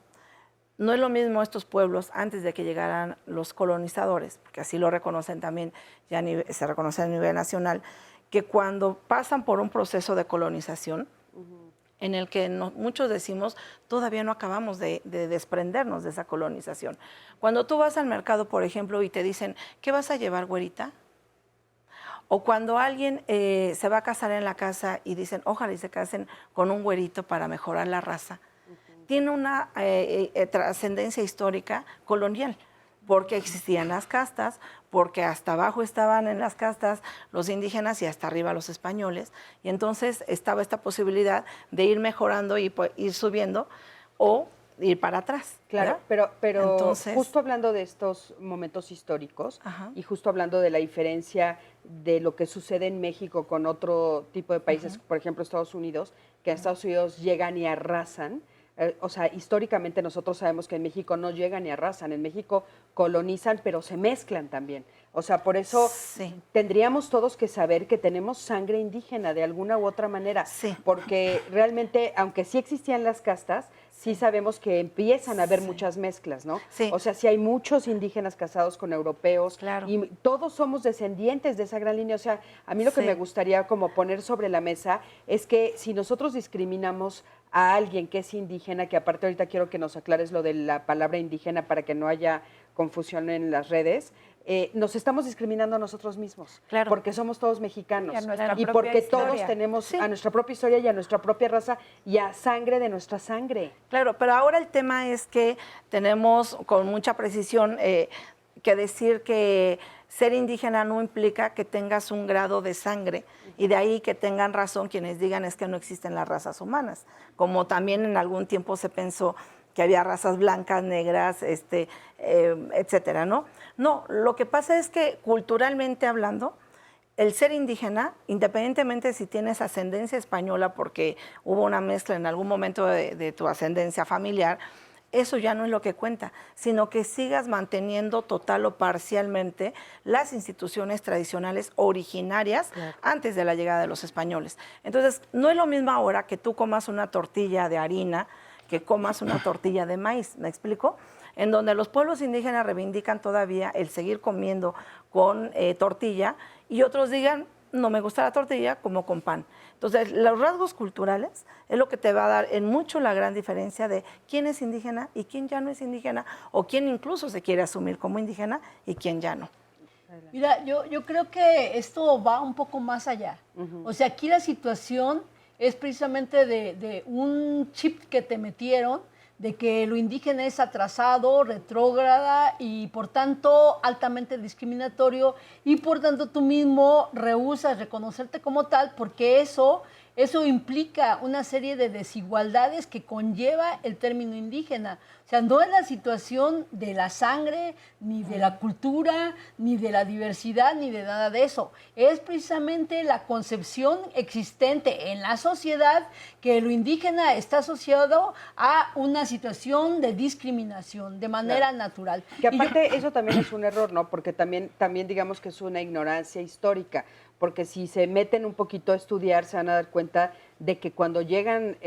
no es lo mismo estos pueblos antes de que llegaran los colonizadores, porque así lo reconocen también, ya se reconoce a nivel nacional, que cuando pasan por un proceso de colonización, en el que muchos decimos, todavía no acabamos de desprendernos de esa colonización. Cuando tú vas al mercado, por ejemplo, y te dicen, ¿qué vas a llevar, güerita? O cuando alguien se va a casar en la casa y dicen, ojalá y se casen con un güerito para mejorar la raza, tiene una trascendencia histórica colonial, porque existían las castas, porque hasta abajo estaban en las castas los indígenas y hasta arriba los españoles, y entonces estaba esta posibilidad de ir mejorando y ir subiendo o ir para atrás. Claro, ¿verdad? pero Entonces, justo hablando de estos momentos históricos y justo hablando de la diferencia de lo que sucede en México con otro tipo de países, por ejemplo Estados Unidos, que a Estados Unidos llegan y arrasan. O sea, históricamente nosotros sabemos que en México no llegan ni arrasan, en México colonizan, pero se mezclan también. O sea, por eso tendríamos todos que saber que tenemos sangre indígena de alguna u otra manera, porque realmente, aunque sí existían las castas, sí sabemos que empiezan a haber muchas mezclas, ¿no? O sea, sí hay muchos indígenas casados con europeos, y todos somos descendientes de esa gran línea. O sea, a mí lo que me gustaría como poner sobre la mesa es que si nosotros discriminamos a alguien que es indígena, que aparte ahorita quiero que nos aclares lo de la palabra indígena para que no haya confusión en las redes, nos estamos discriminando a nosotros mismos, porque somos todos mexicanos y porque todos tenemos a nuestra propia historia y a nuestra propia raza y a sangre de nuestra sangre. Claro, pero ahora el tema es que tenemos con mucha precisión que decir que ser indígena no implica que tengas un grado de sangre, y de ahí que tengan razón quienes digan es que no existen las razas humanas, como también en algún tiempo se pensó que había razas blancas, negras, etcétera, ¿no? No, lo que pasa es que culturalmente hablando, el ser indígena, independientemente si tienes ascendencia española, porque hubo una mezcla en algún momento de tu ascendencia familiar, eso ya no es lo que cuenta, sino que sigas manteniendo total o parcialmente las instituciones tradicionales originarias antes de la llegada de los españoles. Entonces, no es lo mismo ahora que tú comas una tortilla de harina que comas una tortilla de maíz, ¿me explico? En donde los pueblos indígenas reivindican todavía el seguir comiendo con tortilla y otros digan, no me gusta la tortilla, como con pan. Entonces, los rasgos culturales es lo que te va a dar en mucho la gran diferencia de quién es indígena y quién ya no es indígena, o quién incluso se quiere asumir como indígena y quién ya no. Mira, yo creo que esto va un poco más allá. O sea, aquí la situación es precisamente de un chip que te metieron, de que lo indígena es atrasado, retrógrada y por tanto altamente discriminatorio, y por tanto tú mismo rehusas reconocerte como tal, porque eso implica una serie de desigualdades que conlleva el término indígena. O sea, no es la situación de la sangre, ni de la cultura, ni de la diversidad, ni de nada de eso. Es precisamente la concepción existente en la sociedad que lo indígena está asociado a una situación de discriminación de manera natural. Que aparte eso también es un error, ¿no? Porque también digamos que es una ignorancia histórica, porque si se meten un poquito a estudiar se van a dar cuenta de que cuando llegan,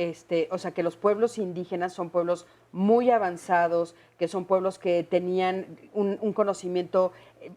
o sea, que los pueblos indígenas son pueblos muy avanzados, que son pueblos que tenían un conocimiento,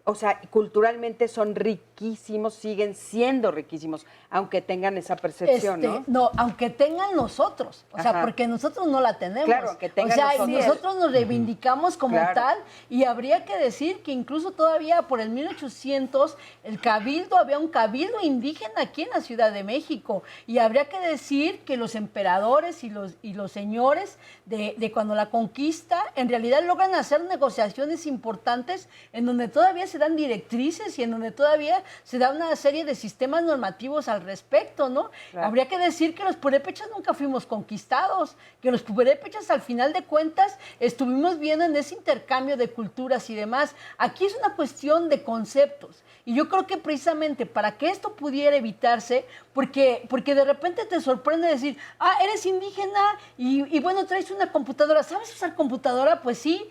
o sea, culturalmente son riquísimos, siguen siendo riquísimos, aunque tengan esa percepción, ¿no? No, aunque tengan nosotros, o sea, porque nosotros no la tenemos. Claro, que tengan o sea, nosotros nos reivindicamos como tal, y habría que decir que incluso todavía por el 1800, el cabildo, había un cabildo indígena aquí en la Ciudad de México, y habría que decir que los emperadores y los señores de cuando la conquista en realidad logran hacer negociaciones importantes en donde todavía se dan directrices y en donde todavía se da una serie de sistemas normativos al respecto, ¿no? Claro. Habría que decir que los purépechas nunca fuimos conquistados, que los purépechas al final de cuentas estuvimos viendo en ese intercambio de culturas y demás. Aquí es una cuestión de conceptos. Y yo creo que precisamente para que esto pudiera evitarse, porque de repente te sorprende decir, eres indígena y bueno, traes una computadora. ¿Sabes usar computadora? Pues sí.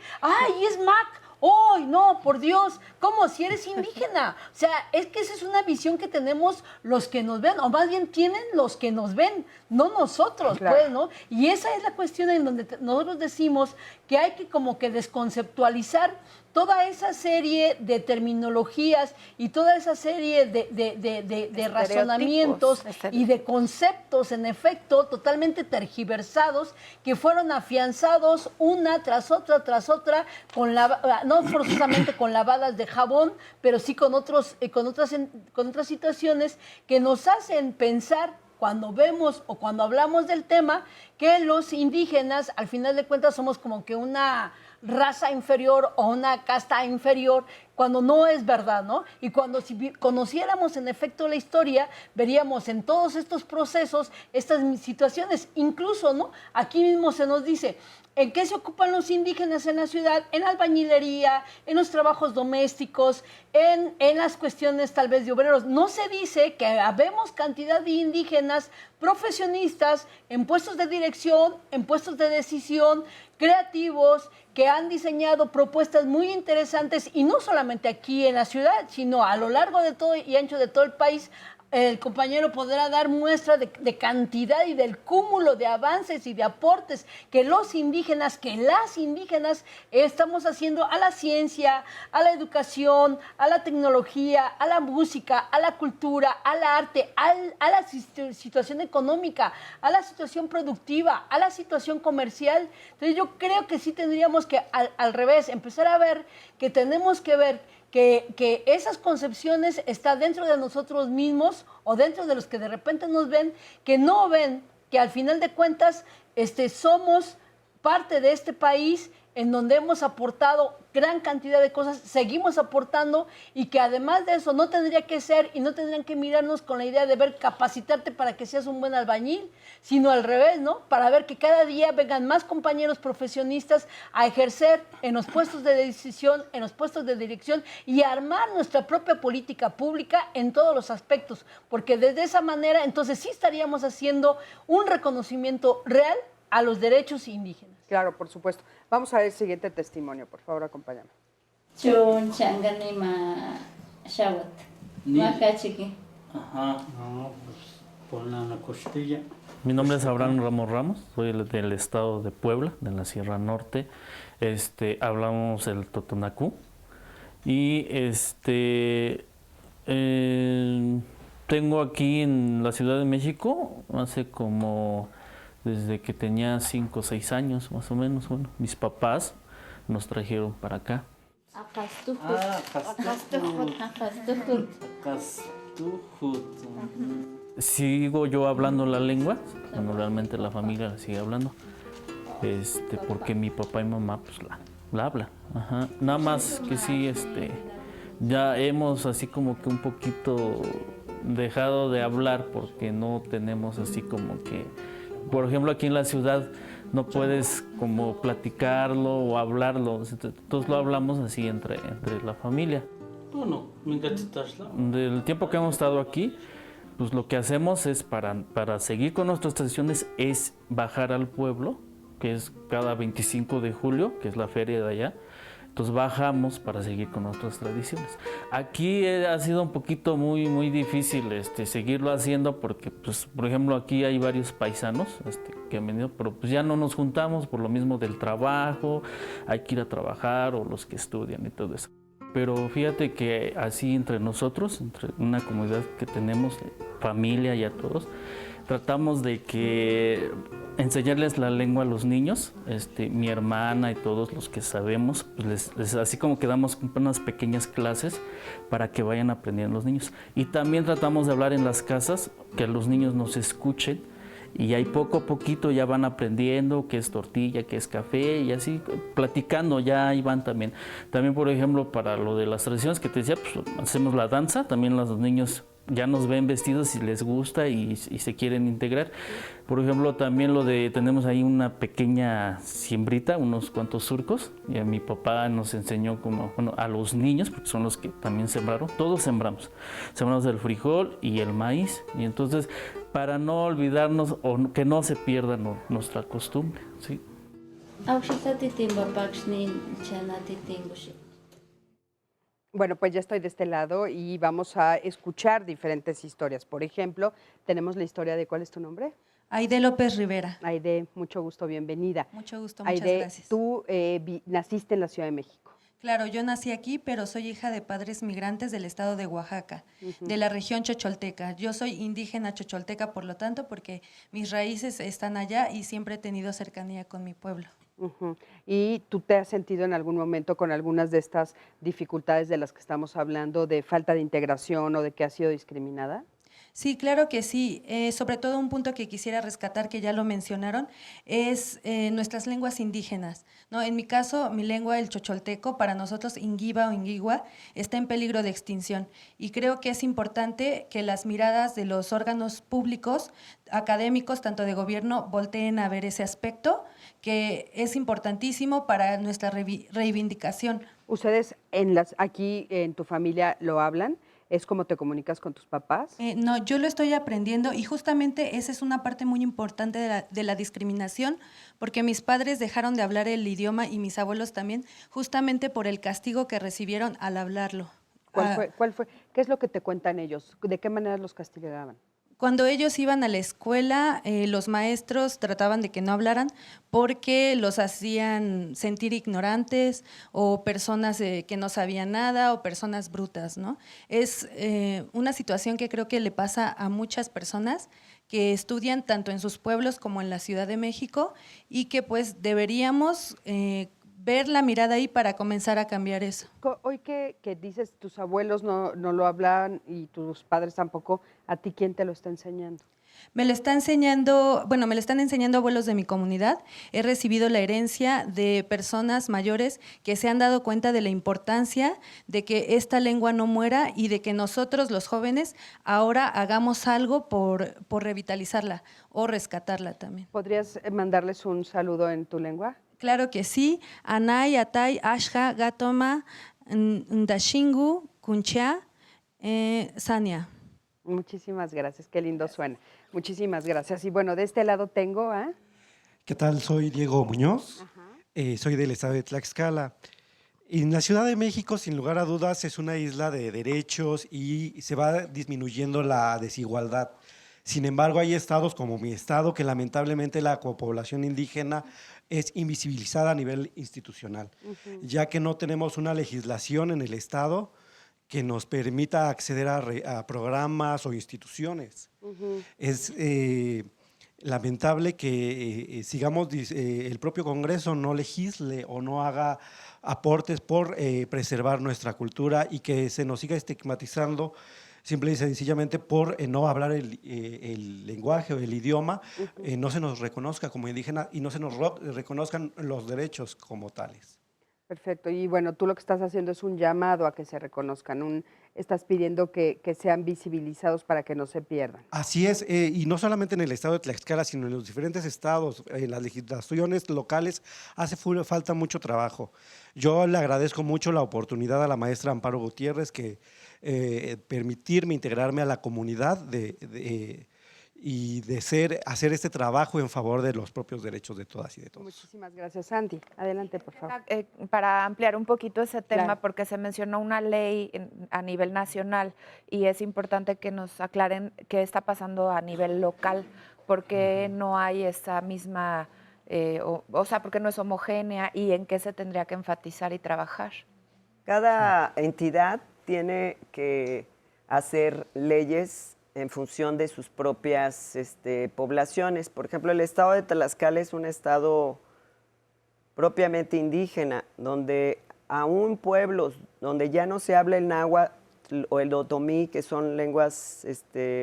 Y es Mac. ¡Ay, no, por Dios! ¿Cómo? Si eres indígena. O sea, es que esa es una visión que tenemos los que nos ven, o más bien tienen los que nos ven, no nosotros, claro. Pues, ¿no? Y esa es la cuestión en donde nosotros decimos que hay que como que desconceptualizar toda esa serie de terminologías y toda esa serie de razonamientos y de conceptos, en efecto, totalmente tergiversados, que fueron afianzados una tras otra, con no forzosamente con lavadas de jabón, pero sí con otras situaciones que nos hacen pensar cuando vemos o cuando hablamos del tema que los indígenas, al final de cuentas, somos como que una raza inferior o una casta inferior, cuando no es verdad, ¿no? Y cuando si conociéramos en efecto la historia, veríamos en todos estos procesos estas situaciones. Incluso, ¿no? Aquí mismo se nos dice, ¿en qué se ocupan los indígenas en la ciudad? En albañilería, en los trabajos domésticos, en las cuestiones tal vez de obreros. No se dice que habemos cantidad de indígenas profesionistas en puestos de dirección, en puestos de decisión, creativos, que han diseñado propuestas muy interesantes, y no solamente aquí en la ciudad, sino a lo largo de todo y ancho de todo el país. El compañero podrá dar muestra de cantidad y del cúmulo de avances y de aportes que los indígenas, que las indígenas estamos haciendo a la ciencia, a la educación, a la tecnología, a la música, a la cultura, al arte, a la situación económica, a la situación productiva, a la situación comercial. Entonces yo creo que sí tendríamos que al revés empezar a ver que tenemos que ver que esas concepciones están dentro de nosotros mismos o dentro de los que de repente nos ven, que no ven que al final de cuentas somos parte de este país en donde hemos aportado gran cantidad de cosas, seguimos aportando, y que además de eso no tendría que ser y no tendrían que mirarnos con la idea de ver capacitarte para que seas un buen albañil, sino al revés, ¿no? Para ver que cada día vengan más compañeros profesionistas a ejercer en los puestos de decisión, en los puestos de dirección, y a armar nuestra propia política pública en todos los aspectos, porque desde esa manera entonces sí estaríamos haciendo un reconocimiento real a los derechos indígenas. Claro, por supuesto. Vamos a ver el siguiente testimonio, por favor, acompáñame. Chun changani ma shawat. Macachiqui. Ajá. No, pues ponla en la costilla. Mi nombre es Abraham Ramos Ramos, soy del estado de Puebla, de la Sierra Norte. Hablamos el totonacú y tengo aquí en la Ciudad de México hace como desde que tenía 5 o 6 años más o menos. Bueno, mis papás nos trajeron para acá. Sigo yo hablando la lengua, bueno, realmente la familia la sigue hablando, porque mi papá y mamá pues la hablan. Ajá. Nada más que sí, ya hemos así como que un poquito dejado de hablar porque no tenemos así como que, por ejemplo, aquí en la ciudad no puedes como platicarlo o hablarlo, entonces lo hablamos así entre la familia. Del tiempo que hemos estado aquí, pues lo que hacemos es para seguir con nuestras tradiciones es bajar al pueblo, que es cada 25 de julio, que es la feria de allá. Entonces bajamos para seguir con nuestras tradiciones. Aquí ha sido un poquito muy difícil seguirlo haciendo porque, pues, por ejemplo, aquí hay varios paisanos que han venido, pero pues ya no nos juntamos por lo mismo del trabajo, hay que ir a trabajar o los que estudian y todo eso. Pero fíjate que así entre nosotros, entre una comunidad que tenemos, familia y a todos, tratamos de que enseñarles la lengua a los niños, mi hermana y todos los que sabemos, pues así como que damos unas pequeñas clases para que vayan aprendiendo los niños. Y también tratamos de hablar en las casas, que los niños nos escuchen y ahí poco a poquito ya van aprendiendo qué es tortilla, qué es café, y así platicando ya ahí van también. También, por ejemplo, para lo de las tradiciones que te decía, pues hacemos la danza, también los niños ya nos ven vestidos y les gusta y se quieren integrar. Por ejemplo, también tenemos ahí una pequeña siembrita, unos cuantos surcos, y a mi papá nos enseñó a los niños, porque son los que también sembraron, todos sembramos el frijol y el maíz, y entonces para no olvidarnos o que no se pierda nuestra costumbre, ¿sí? Bueno, pues ya estoy de este lado y vamos a escuchar diferentes historias. Por ejemplo, tenemos la historia de, ¿cuál es tu nombre? Aide López Rivera. Aide, mucho gusto, bienvenida. Mucho gusto, muchas Aide, gracias. tú naciste en la Ciudad de México. Claro, yo nací aquí, pero soy hija de padres migrantes del estado de Oaxaca, de la región chocholteca. Yo soy indígena chocholteca, por lo tanto, porque mis raíces están allá y siempre he tenido cercanía con mi pueblo. ¿Y tú te has sentido en algún momento con algunas de estas dificultades de las que estamos hablando, de falta de integración o de que has sido discriminada? Sí, claro que sí. Sobre todo un punto que quisiera rescatar, que ya lo mencionaron, es nuestras lenguas indígenas, ¿no? En mi caso, mi lengua, el chocholteco, para nosotros, inguiba o inguigua, está en peligro de extinción. Y creo que es importante que las miradas de los órganos públicos, académicos, tanto de gobierno, volteen a ver ese aspecto, que es importantísimo para nuestra reivindicación. ¿Ustedes aquí en tu familia lo hablan? ¿Es como te comunicas con tus papás? No, yo lo estoy aprendiendo y justamente esa es una parte muy importante de la discriminación, porque mis padres dejaron de hablar el idioma y mis abuelos también, justamente por el castigo que recibieron al hablarlo. ¿Cuál fue? ¿Qué es lo que te cuentan ellos? ¿De qué manera los castigaban? Cuando ellos iban a la escuela, los maestros trataban de que no hablaran porque los hacían sentir ignorantes o personas que no sabían nada o personas brutas, ¿no? Es una situación que creo que le pasa a muchas personas que estudian tanto en sus pueblos como en la Ciudad de México y que pues deberíamos ver la mirada ahí para comenzar a cambiar eso. Hoy que dices tus abuelos no lo hablan y tus padres tampoco, ¿a ti quién te lo está enseñando? Me lo están enseñando abuelos de mi comunidad. He recibido la herencia de personas mayores que se han dado cuenta de la importancia de que esta lengua no muera y de que nosotros, los jóvenes, ahora hagamos algo por revitalizarla o rescatarla también. ¿Podrías mandarles un saludo en tu lengua? Claro que sí. Anay, Atay, Ashja, Gatoma, Ndashingu, Kuncha, Sania. Muchísimas gracias, qué lindo suena. Muchísimas gracias. Y bueno, de este lado tengo a... ¿Qué tal? Soy Diego Muñoz, soy del estado de Tlaxcala. En la Ciudad de México, sin lugar a dudas, es una isla de derechos y se va disminuyendo la desigualdad. Sin embargo, hay estados como mi estado que lamentablemente la población indígena es invisibilizada a nivel institucional, ya que no tenemos una legislación en el estado que nos permita acceder a programas o instituciones. Es lamentable que sigamos, el propio Congreso no legisle o no haga aportes por preservar nuestra cultura y que se nos siga estigmatizando simple y sencillamente por no hablar el lenguaje o el idioma, no se nos reconozca como indígena y no se nos reconozcan los derechos como tales. Perfecto. Y bueno, tú lo que estás haciendo es un llamado a que se reconozcan, estás pidiendo que sean visibilizados para que no se pierdan. Así es, y no solamente en el estado de Tlaxcala, sino en los diferentes estados, en las legislaciones locales, hace falta mucho trabajo. Yo le agradezco mucho la oportunidad a la maestra Amparo Gutiérrez que permitirme integrarme a la comunidad y de hacer este trabajo en favor de los propios derechos de todas y de todos. Muchísimas gracias, Sandy. Adelante, por favor. Para ampliar un poquito ese tema, Claro. porque se mencionó una ley a nivel nacional y es importante que nos aclaren qué está pasando a nivel local, porque no hay esa misma, o sea, porque no es homogénea y en qué se tendría que enfatizar y trabajar. Cada entidad tiene que hacer leyes en función de sus propias poblaciones. Por ejemplo, el estado de Tlaxcala es un estado propiamente indígena, donde aún pueblos donde ya no se habla el náhuatl o el otomí, que son lenguas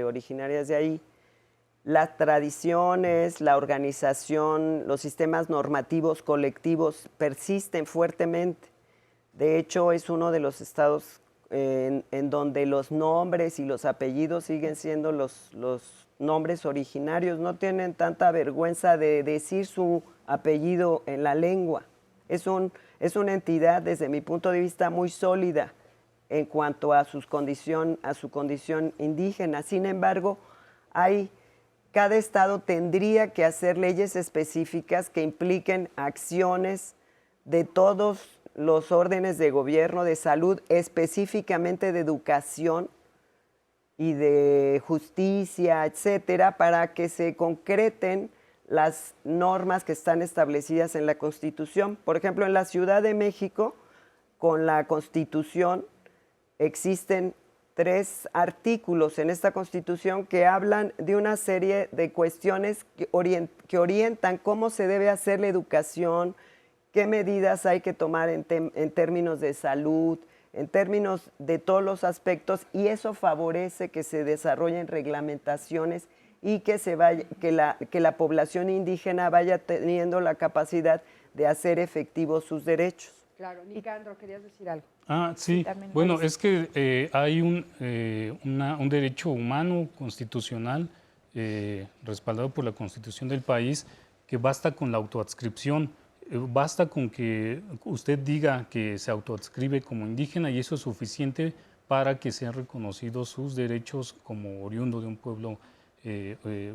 originarias de ahí, las tradiciones, la organización, los sistemas normativos colectivos persisten fuertemente. De hecho, es uno de los estados en donde los nombres y los apellidos siguen siendo los nombres originarios. No tienen tanta vergüenza de decir su apellido en la lengua. Es una entidad, desde mi punto de vista, muy sólida en cuanto a su condición indígena. Sin embargo, cada estado tendría que hacer leyes específicas que impliquen acciones de todos los órdenes de gobierno, de salud, específicamente de educación y de justicia, etcétera, para que se concreten las normas que están establecidas en la Constitución. Por ejemplo, en la Ciudad de México, con la Constitución, existen 3 artículos en esta Constitución que hablan de una serie de cuestiones que orientan cómo se debe hacer la educación, qué medidas hay que tomar en términos de salud, en términos de todos los aspectos, y eso favorece que se desarrollen reglamentaciones y que la población indígena vaya teniendo la capacidad de hacer efectivos sus derechos. Claro, Nicandro, querías decir algo. Sí. Bueno, es que hay un derecho humano constitucional respaldado por la Constitución del país, que basta con la autoadscripción. Basta con que usted diga que se autoadscribe como indígena y eso es suficiente para que sean reconocidos sus derechos como oriundo de un pueblo,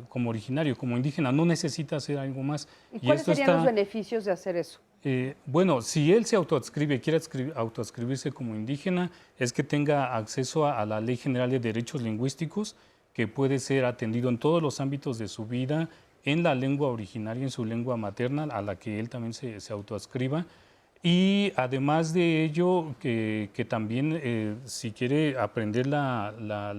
como originario, como indígena. No necesita hacer algo más. ¿Y cuáles serían los beneficios de hacer eso? Bueno, si él se autoadscribe, quiere autoadscribirse como indígena, es que tenga acceso a la Ley General de Derechos Lingüísticos, que puede ser atendido en todos los ámbitos de su vida, en la lengua originaria, en su lengua materna, a la que él también se autoadscriba. Y además de ello, que también si quiere aprender la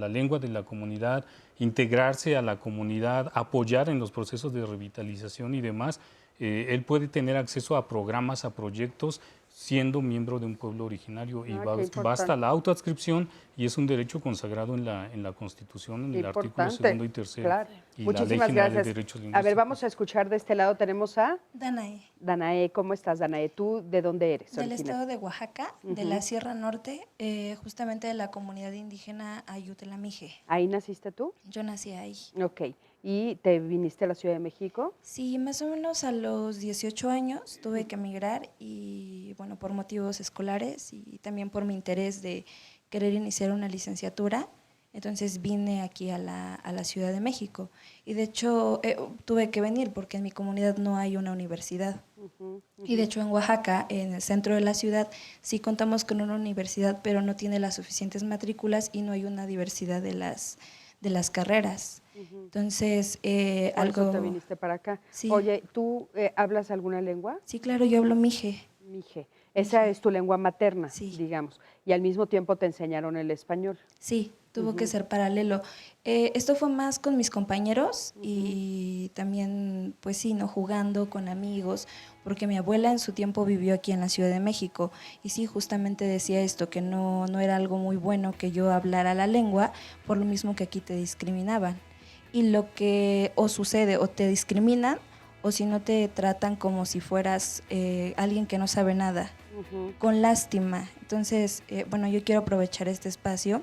lengua de la comunidad, integrarse a la comunidad, apoyar en los procesos de revitalización y demás, él puede tener acceso a programas, a proyectos, siendo miembro de un pueblo originario. Y basta la autoadscripción y es un derecho consagrado en la Constitución, en el artículo 2 y 3. Claro. Y Muchísimas la Ley General gracias. de Derechos Lingüísticos. A ver, vamos a escuchar de este lado. Tenemos a Danae. Danae, ¿cómo estás, Danae? ¿Tú de dónde eres? Del estado de Oaxaca, de la Sierra Norte, justamente de la comunidad indígena Ayutelamije. ¿Ahí naciste tú? Yo nací ahí. Ok. ¿Y te viniste a la Ciudad de México? Sí, más o menos a los 18 años tuve que emigrar y, bueno, por motivos escolares y también por mi interés de querer iniciar una licenciatura. Entonces vine aquí a la Ciudad de México y de hecho tuve que venir porque en mi comunidad no hay una universidad. Y de hecho en Oaxaca, en el centro de la ciudad, sí contamos con una universidad, pero no tiene las suficientes matrículas y no hay una diversidad de las carreras. Entonces, Por eso te viniste para acá. Sí. Oye, ¿tú hablas alguna lengua? Sí, claro, yo hablo mije. Mije. Esa es tu lengua materna, digamos. Y al mismo tiempo te enseñaron el español. Sí, tuvo que ser paralelo. Esto fue más con mis compañeros y también, pues sí, ¿no? Jugando con amigos, porque mi abuela en su tiempo vivió aquí en la Ciudad de México y sí, justamente decía esto, que no era algo muy bueno que yo hablara la lengua, por lo mismo que aquí te discriminaban. Y lo que o sucede, o te discriminan, o si no te tratan como si fueras alguien que no sabe nada, con lástima. Entonces, bueno, yo quiero aprovechar este espacio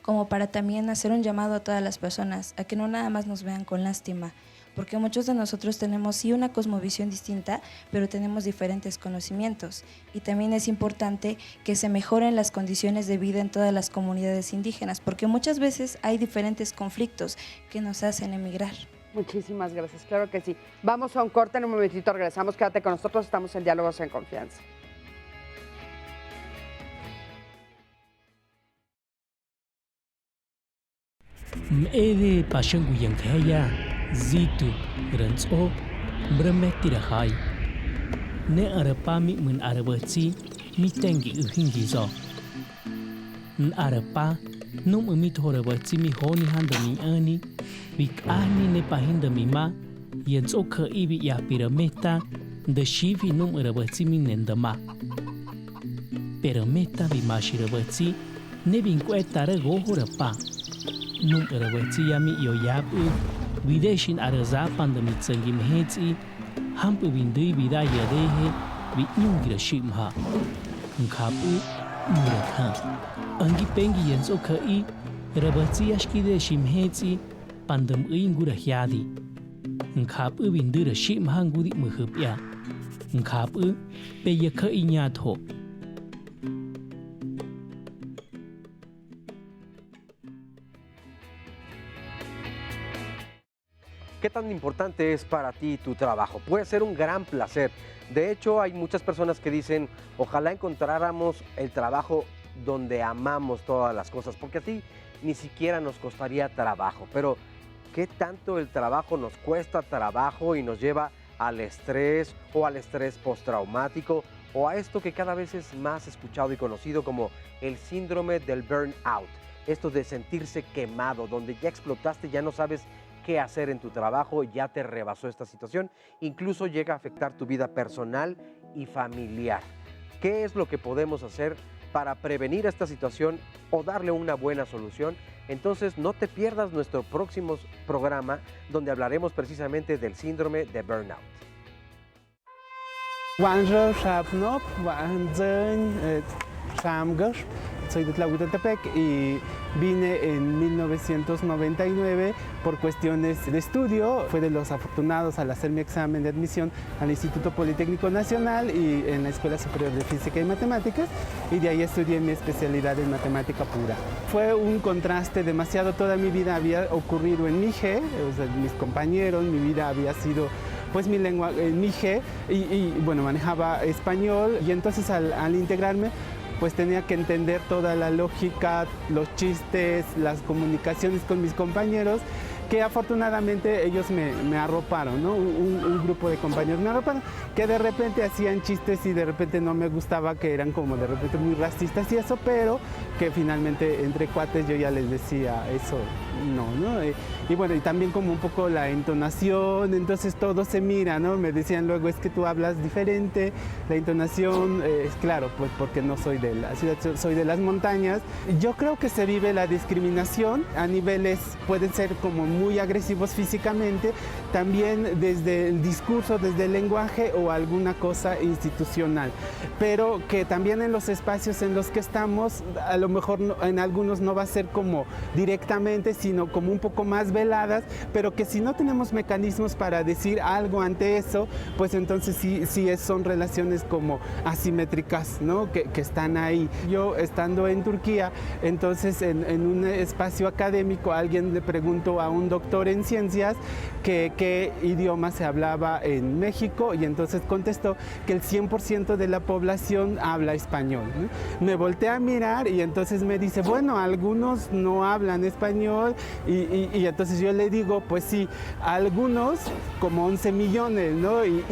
como para también hacer un llamado a todas las personas, a que no nada más nos vean con lástima, porque muchos de nosotros tenemos sí una cosmovisión distinta, pero tenemos diferentes conocimientos. Y también es importante que se mejoren las condiciones de vida en todas las comunidades indígenas, porque muchas veces hay diferentes conflictos que nos hacen emigrar. Muchísimas gracias, claro que sí. Vamos a un corte, en un momentito regresamos, quédate con nosotros, estamos en Diálogos en Confianza. M'ede pashangu yang kaya zitu rentso bremetira hai ne arapa mi mun arabati mi tengi uhingi zo n arapa num mi thorabati mi honi handa mi ani wik ani ne pahinda mi ma yenso ka ibi ya pirameta de shivi num arabati mi nendama pirameta bi mashirabati ne binkweta re go horapa nung arabati yami yo yabu Videshin araza pandemit sangim hetsi hampu bindui bidaya dehe bitnyungira shimha. Ngkapu muratha. Angi pengi yenso kai rabatsi ashkide shimhetsi pandem ingura hyadi. Ngkapu bindura shimha ngudi muhupya. Ngkapu peya kai nyatho. ¿Qué tan importante es para ti tu trabajo? Puede ser un gran placer. De hecho, hay muchas personas que dicen, ojalá encontráramos el trabajo donde amamos todas las cosas, porque así ni siquiera nos costaría trabajo. Pero, ¿qué tanto el trabajo nos cuesta trabajo y nos lleva al estrés o al estrés postraumático o a esto que cada vez es más escuchado y conocido como el síndrome del burnout? Esto de sentirse quemado, donde ya explotaste, ya no sabes qué hacer en tu trabajo, ya te rebasó esta situación, incluso llega a afectar tu vida personal y familiar. ¿Qué es lo que podemos hacer para prevenir esta situación o darle una buena solución? Entonces no te pierdas nuestro próximo programa donde hablaremos precisamente del síndrome de burnout. Soy de Tlahuitotepec y vine en 1999 por cuestiones de estudio. Fui de los afortunados al hacer mi examen de admisión al Instituto Politécnico Nacional y en la Escuela Superior de Física y Matemáticas, y de ahí estudié mi especialidad en matemática pura. Fue un contraste demasiado, toda mi vida había ocurrido en Mije, o sea, mis compañeros, mi vida había sido pues mi lengua en Mije y bueno, manejaba español, y entonces al integrarme pues tenía que entender toda la lógica, los chistes, las comunicaciones con mis compañeros, que afortunadamente ellos me arroparon, ¿no? Un grupo de compañeros me arroparon, que de repente hacían chistes y de repente no me gustaba, que eran como de repente muy racistas y eso, pero que finalmente entre cuates yo ya les decía eso, no. Y bueno, y también como un poco la entonación, entonces todo se mira, ¿no? Me decían luego, es que tú hablas diferente, la entonación, es claro, pues porque no soy de la ciudad, soy de las montañas. Yo creo que se vive la discriminación a niveles, pueden ser como muy agresivos físicamente, también desde el discurso, desde el lenguaje o alguna cosa institucional, pero que también en los espacios en los que estamos, a lo mejor en algunos no va a ser como directamente, sino como un poco más veladas, pero que si no tenemos mecanismos para decir algo ante eso, pues entonces sí son relaciones como asimétricas, ¿no? que están ahí. Yo estando en Turquía, entonces en un espacio académico, alguien le preguntó a un doctor en ciencias qué idioma se hablaba en México, y entonces contestó que el 100% de la población habla español, ¿no? Me volteé a mirar y entonces me dice, bueno, algunos no hablan español, y entonces yo le digo, pues sí, algunos, como 11 millones, ¿no? Y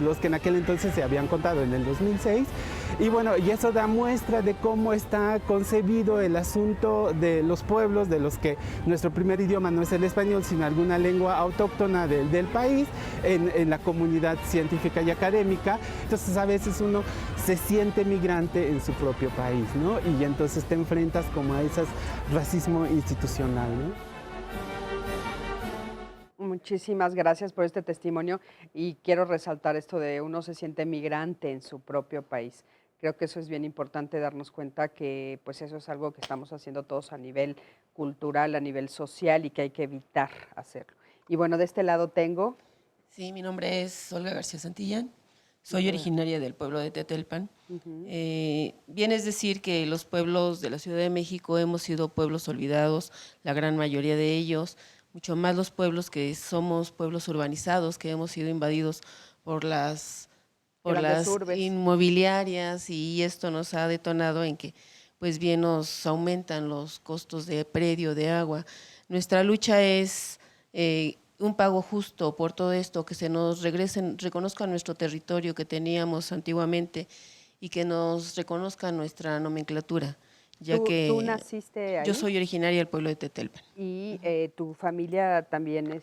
los que en aquel entonces se habían contado en el 2006. Y bueno, y eso da muestra de cómo está concebido el asunto de los pueblos, de los que nuestro primer idioma no es el español, sino alguna lengua autóctona del país, en la comunidad científica y académica. Entonces a veces uno se siente migrante en su propio país, ¿no? Y entonces te enfrentas como a ese racismo institucional, ¿no? Muchísimas gracias por este testimonio, y quiero resaltar esto de uno se siente migrante en su propio país. Creo que eso es bien importante, darnos cuenta que pues eso es algo que estamos haciendo todos a nivel cultural, a nivel social, y que hay que evitar hacerlo. Y bueno, de este lado tengo... Sí, mi nombre es Olga García Santillán, soy originaria del pueblo de Tetelpan. Bien es decir que los pueblos de la Ciudad de México hemos sido pueblos olvidados, la gran mayoría de ellos, mucho más los pueblos que somos pueblos urbanizados, que hemos sido invadidos por las inmobiliarias, y esto nos ha detonado en que pues bien nos aumentan los costos de predio, de agua. Nuestra lucha es un pago justo por todo esto, que se nos reconozca nuestro territorio que teníamos antiguamente y que nos reconozca nuestra nomenclatura. ¿Tú naciste ahí? Yo soy originaria del pueblo de Tetelpan. ¿Y tu familia también?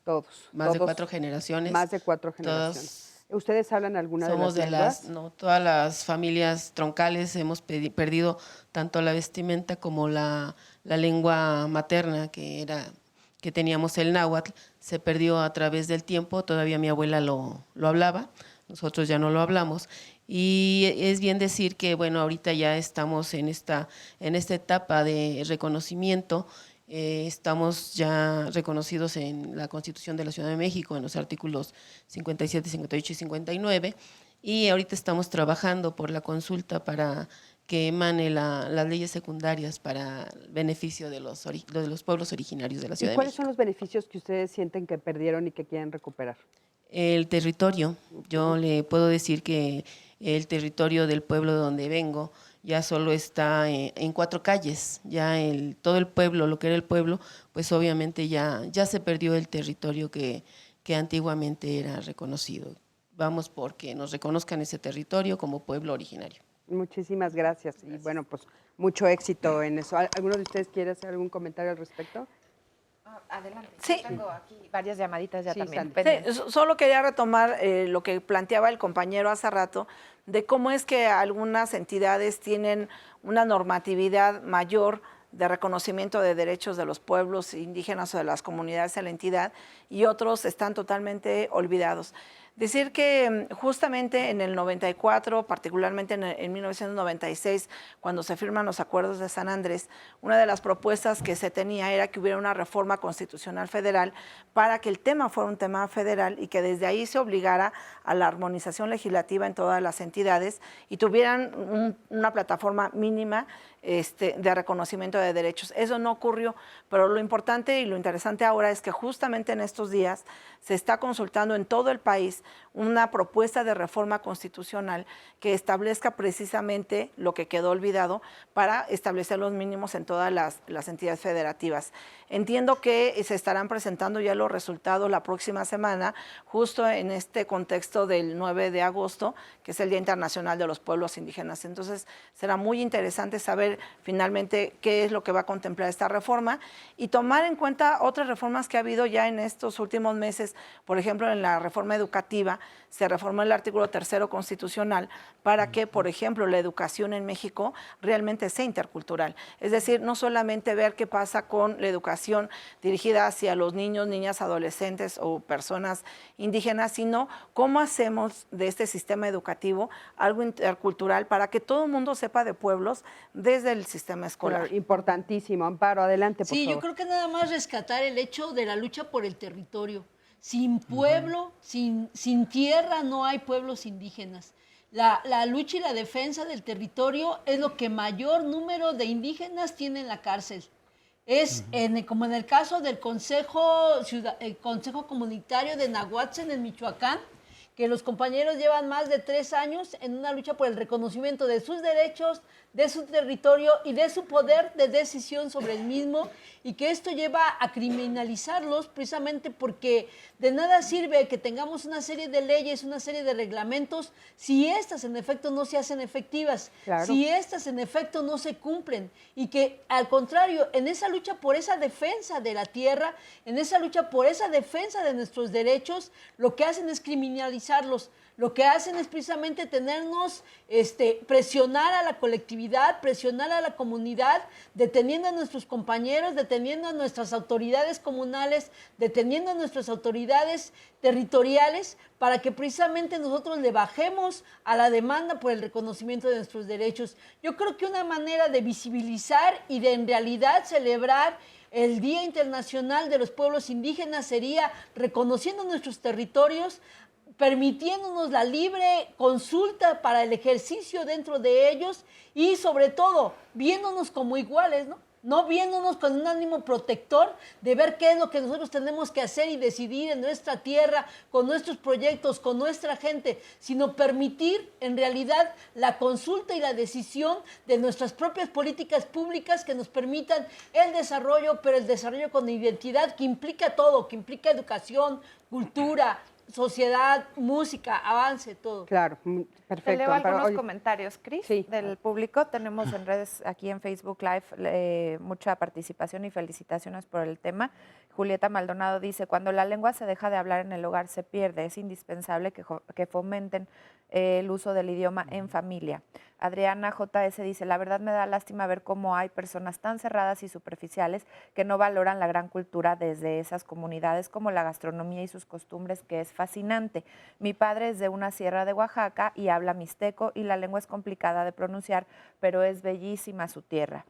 Todos. Más de 4 generaciones. Más de 4 generaciones. ¿Ustedes hablan alguna de las lenguas? No, todas las familias troncales hemos perdido tanto la vestimenta como la lengua materna, que que teníamos el náhuatl, se perdió a través del tiempo, todavía mi abuela lo hablaba, nosotros ya no lo hablamos. Y es bien decir que, bueno, ahorita ya estamos en esta etapa de reconocimiento. Estamos ya reconocidos en la Constitución de la Ciudad de México, en los artículos 57, 58 y 59, y ahorita estamos trabajando por la consulta para que emane las leyes secundarias para beneficio de los pueblos originarios de la Ciudad de México. ¿Cuáles son los beneficios que ustedes sienten que perdieron y que quieren recuperar? El territorio. Yo le puedo decir que el territorio del pueblo de donde vengo ya solo está en 4 calles. Ya todo el pueblo, lo que era el pueblo, pues obviamente ya se perdió el territorio que antiguamente era reconocido. Vamos porque nos reconozcan ese territorio como pueblo originario. Muchísimas gracias. Y bueno, pues mucho éxito en eso. ¿Alguno de ustedes quiere hacer algún comentario al respecto? Adelante. Sí. Tengo aquí varias llamaditas ya Sí, también. Sí, solo quería retomar lo que planteaba el compañero hace rato, de cómo es que algunas entidades tienen una normatividad mayor de reconocimiento de derechos de los pueblos indígenas o de las comunidades en la entidad y otros están totalmente olvidados. Decir que justamente en el 94, particularmente en 1996, cuando se firman los acuerdos de San Andrés, una de las propuestas que se tenía era que hubiera una reforma constitucional federal para que el tema fuera un tema federal y que desde ahí se obligara a la armonización legislativa en todas las entidades y tuvieran una plataforma mínima de reconocimiento de derechos. Eso no ocurrió, pero lo importante y lo interesante ahora es que justamente en estos días se está consultando en todo el país una propuesta de reforma constitucional que establezca precisamente lo que quedó olvidado para establecer los mínimos en todas las entidades federativas. Entiendo que se estarán presentando ya los resultados la próxima semana, justo en este contexto del 9 de agosto, que es el Día Internacional de los Pueblos Indígenas. Entonces, será muy interesante saber finalmente qué es lo que va a contemplar esta reforma y tomar en cuenta otras reformas que ha habido ya en estos últimos meses. Por ejemplo, en la reforma educativa se reformó el artículo 3º constitucional para que, por ejemplo, la educación en México realmente sea intercultural. Es decir, no solamente ver qué pasa con la educación dirigida hacia los niños, niñas, adolescentes o personas indígenas, sino cómo hacemos de este sistema educativo algo intercultural para que todo el mundo sepa de pueblos desde el sistema escolar. Claro, importantísimo. Amparo, adelante, por favor. Sí, yo creo que nada más rescatar el hecho de la lucha por el territorio. Sin pueblo, sin tierra no hay pueblos indígenas. La lucha y la defensa del territorio es lo que mayor número de indígenas tiene en la cárcel. Es como en el caso del Consejo Comunitario de Nahuatzen en Michoacán, que los compañeros llevan más de 3 años en una lucha por el reconocimiento de sus derechos, de su territorio y de su poder de decisión sobre el mismo, y que esto lleva a criminalizarlos precisamente porque de nada sirve que tengamos una serie de leyes, una serie de reglamentos, si estas en efecto no se hacen efectivas, Claro. si estas en efecto no se cumplen, y que al contrario, en esa lucha por esa defensa de la tierra, en esa lucha por esa defensa de nuestros derechos, lo que hacen es criminalizarlos. Lo que hacen es precisamente tenernos, presionar a la colectividad, presionar a la comunidad, deteniendo a nuestros compañeros, deteniendo a nuestras autoridades comunales, deteniendo a nuestras autoridades territoriales, para que precisamente nosotros le bajemos a la demanda por el reconocimiento de nuestros derechos. Yo creo que una manera de visibilizar y de en realidad celebrar el Día Internacional de los Pueblos Indígenas sería reconociendo nuestros territorios, permitiéndonos la libre consulta para el ejercicio dentro de ellos y sobre todo viéndonos como iguales, ¿no? No viéndonos con un ánimo protector de ver qué es lo que nosotros tenemos que hacer y decidir en nuestra tierra, con nuestros proyectos, con nuestra gente, sino permitir en realidad la consulta y la decisión de nuestras propias políticas públicas que nos permitan el desarrollo, pero el desarrollo con identidad que implica todo, que implica educación, cultura, sociedad, música, avance, todo. Claro, perfecto. Te leo Amparo. algunos Oye, comentarios, Cris, Sí. del público. Tenemos en redes, aquí en Facebook Live, mucha participación y felicitaciones por el tema. Julieta Maldonado dice, cuando la lengua se deja de hablar en el hogar se pierde. Es indispensable que fomenten el uso del idioma en familia. Adriana JS dice, la verdad me da lástima ver cómo hay personas tan cerradas y superficiales que no valoran la gran cultura desde esas comunidades como la gastronomía y sus costumbres, que es fascinante. Mi padre es de una sierra de Oaxaca y habla mixteco y la lengua es complicada de pronunciar, pero es bellísima su tierra.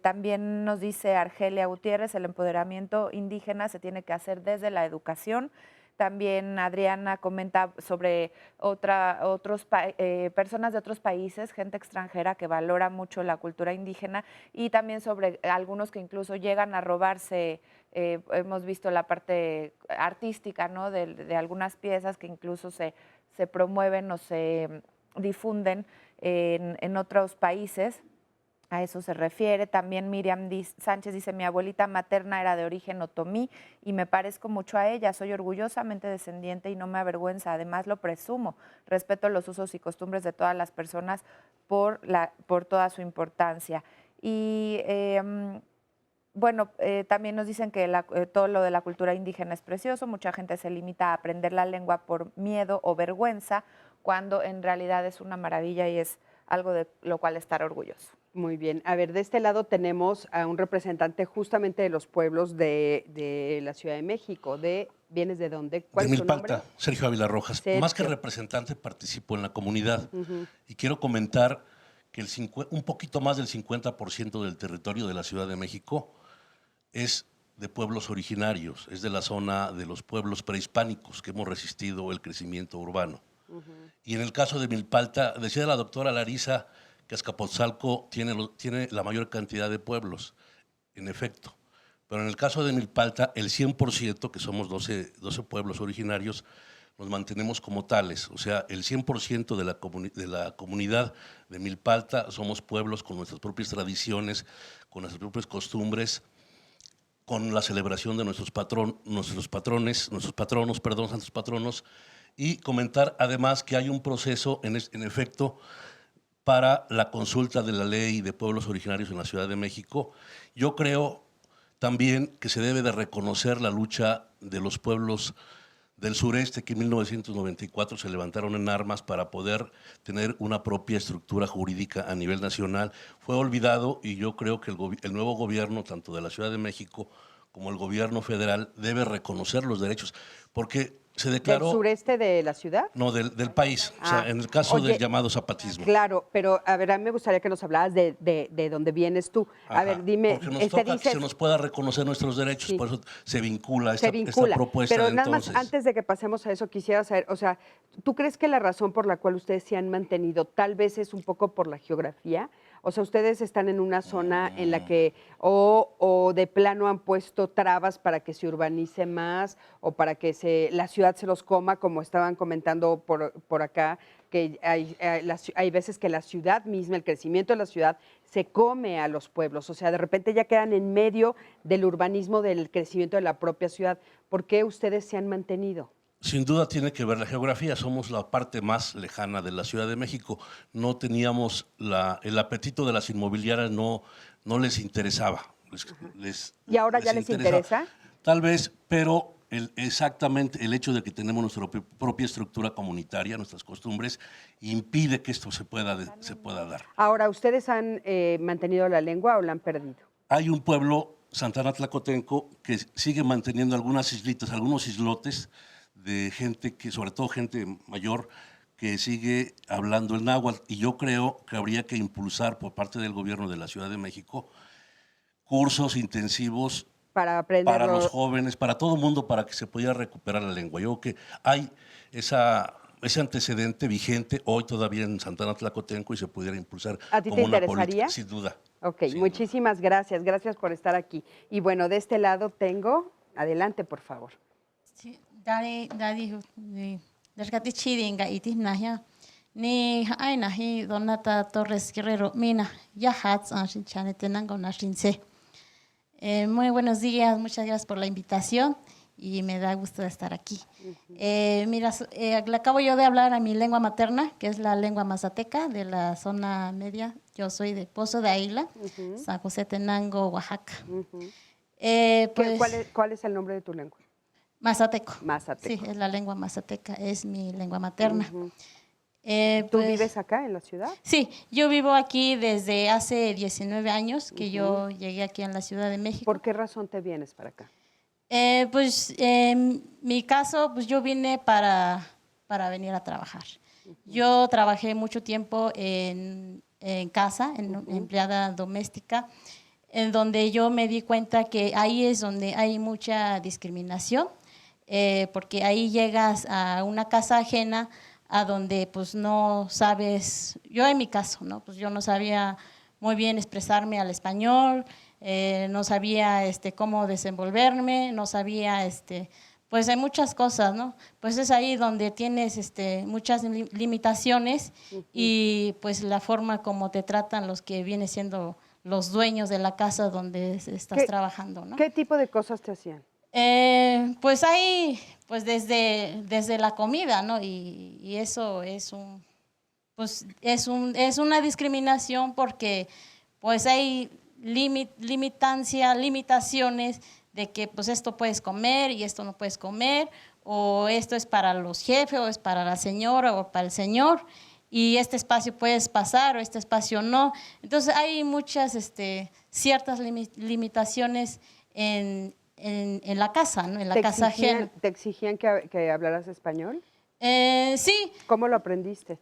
También nos dice Argelia Gutiérrez, el empoderamiento indígena se tiene que hacer desde la educación. También Adriana comenta sobre personas de otros países, gente extranjera que valora mucho la cultura indígena y también sobre algunos que incluso llegan a robarse, hemos visto la parte artística, ¿no? de algunas piezas que incluso se promueven o se difunden en otros países. A eso se refiere. También Miriam Sánchez dice, mi abuelita materna era de origen otomí y me parezco mucho a ella. Soy orgullosamente descendiente y no me avergüenza. Además, lo presumo. Respeto los usos y costumbres de todas las personas por toda su importancia. Y bueno, también nos dicen que todo lo de la cultura indígena es precioso. Mucha gente se limita a aprender la lengua por miedo o vergüenza, cuando en realidad es una maravilla y es algo de lo cual estar orgulloso. Muy bien. A ver, de este lado tenemos a un representante justamente de los pueblos de la Ciudad de México. ¿Vienes de dónde? ¿Cuál es tu nombre? Milpalta, Sergio Ávila Rojas. Sergio. Más que representante, participo en la comunidad. Y quiero comentar que un poquito más del 50% del territorio de la Ciudad de México es de pueblos originarios, es de la zona de los pueblos prehispánicos que hemos resistido el crecimiento urbano. Y en el caso de Milpalta, decía la doctora Larisa que Azcapotzalco tiene la mayor cantidad de pueblos, en efecto. Pero en el caso de Milpalta, el 100%, que somos 12 pueblos originarios, nos mantenemos como tales. O sea, el 100% de la comunidad de Milpalta somos pueblos con nuestras propias tradiciones, con nuestras propias costumbres, con la celebración de nuestros patronos, santos patronos, y comentar además que hay un proceso, en efecto, para la consulta de la ley de pueblos originarios en la Ciudad de México. Yo creo también que se debe de reconocer la lucha de los pueblos del sureste que en 1994 se levantaron en armas para poder tener una propia estructura jurídica a nivel nacional. Fue olvidado y yo creo que el nuevo gobierno, tanto de la Ciudad de México como el gobierno federal, debe reconocer los derechos, porque se declaró… ¿Del sureste de la ciudad? No, del país, o sea, en el caso del llamado zapatismo. Claro, pero a ver, a mí me gustaría que nos hablaras de dónde vienes tú. A ver, dime… Porque nos toca que se nos pueda reconocer nuestros derechos, por eso se vincula esta propuesta. Pero de nada entonces. más, antes de que pasemos a eso, quisiera saber, o sea, ¿tú crees que la razón por la cual ustedes se han mantenido tal vez es un poco por la geografía? O sea, ustedes están en una zona en la que o de plano han puesto trabas para que se urbanice más o para que la ciudad se los coma, como estaban comentando por acá, que hay veces que la ciudad misma, el crecimiento de la ciudad, se come a los pueblos. O sea, de repente ya quedan en medio del urbanismo, del crecimiento de la propia ciudad. ¿Por qué ustedes se han mantenido? Sin duda tiene que ver la geografía, somos la parte más lejana de la Ciudad de México. No teníamos el apetito de las inmobiliarias, no les interesaba. ¿Y ahora ya les interesa? Tal vez, pero exactamente el hecho de que tenemos nuestra propia estructura comunitaria, nuestras costumbres, impide que esto se pueda dar. Ahora, ¿ustedes han mantenido la lengua o la han perdido? Hay un pueblo, Santana Tlacotenco, que sigue manteniendo algunas islitas, algunos islotes, de gente sobre todo gente mayor, que sigue hablando el náhuatl, y yo creo que habría que impulsar por parte del gobierno de la Ciudad de México cursos intensivos para los jóvenes, para todo el mundo, para que se pudiera recuperar la lengua. Yo creo que hay ese antecedente vigente hoy todavía en Santana Tlacotenco y se pudiera impulsar ¿A ti como te una interesaría? política, sin duda. Ok, muchísimas gracias. Gracias por estar aquí. Y bueno, de este lado tengo, adelante, por favor. Sí. Dari Dergati Chiringa itis nahia ni ay nahi Donata Torres Guerrero mina ya hats anshin chanetenango nashinse. Muy buenos días, muchas gracias por la invitación y me da gusto de estar aquí. Mira, le acabo yo de hablar a mi lengua materna, que es la lengua mazateca de la zona media. Yo soy de Pozo de Águila, San José Tenango, Oaxaca. Pues, ¿Cuál es el nombre de tu lengua? Mazateco. Mazateco. Sí, es la lengua mazateca, es mi lengua materna. ¿Tú vives acá en la ciudad? Sí, yo vivo aquí desde hace 19 años que yo llegué aquí en la Ciudad de México. ¿Por qué razón te vienes para acá? Pues en mi caso, pues yo vine para venir a trabajar. Yo trabajé mucho tiempo en casa, en empleada doméstica, en donde yo me di cuenta que ahí es donde hay mucha discriminación, porque ahí llegas a una casa ajena a donde pues no sabes, yo en mi caso, ¿no? Pues yo no sabía muy bien expresarme al español, no sabía cómo desenvolverme, no sabía, pues hay muchas cosas, ¿no? Pues es ahí donde tienes muchas limitaciones y pues la forma como te tratan los que vienen siendo los dueños de la casa donde estás trabajando, ¿no? ¿Qué tipo de cosas te hacían? Pues hay, pues desde la comida, ¿no? Y eso es una discriminación porque pues hay limitaciones de que pues esto puedes comer y esto no puedes comer, o esto es para los jefes, o es para la señora, o para el señor, y este espacio puedes pasar, o este espacio no. Entonces hay muchas ciertas limitaciones en la casa, ¿no? En la casa ajena. ¿Te exigían que hablaras español? Sí. ¿Cómo lo aprendiste?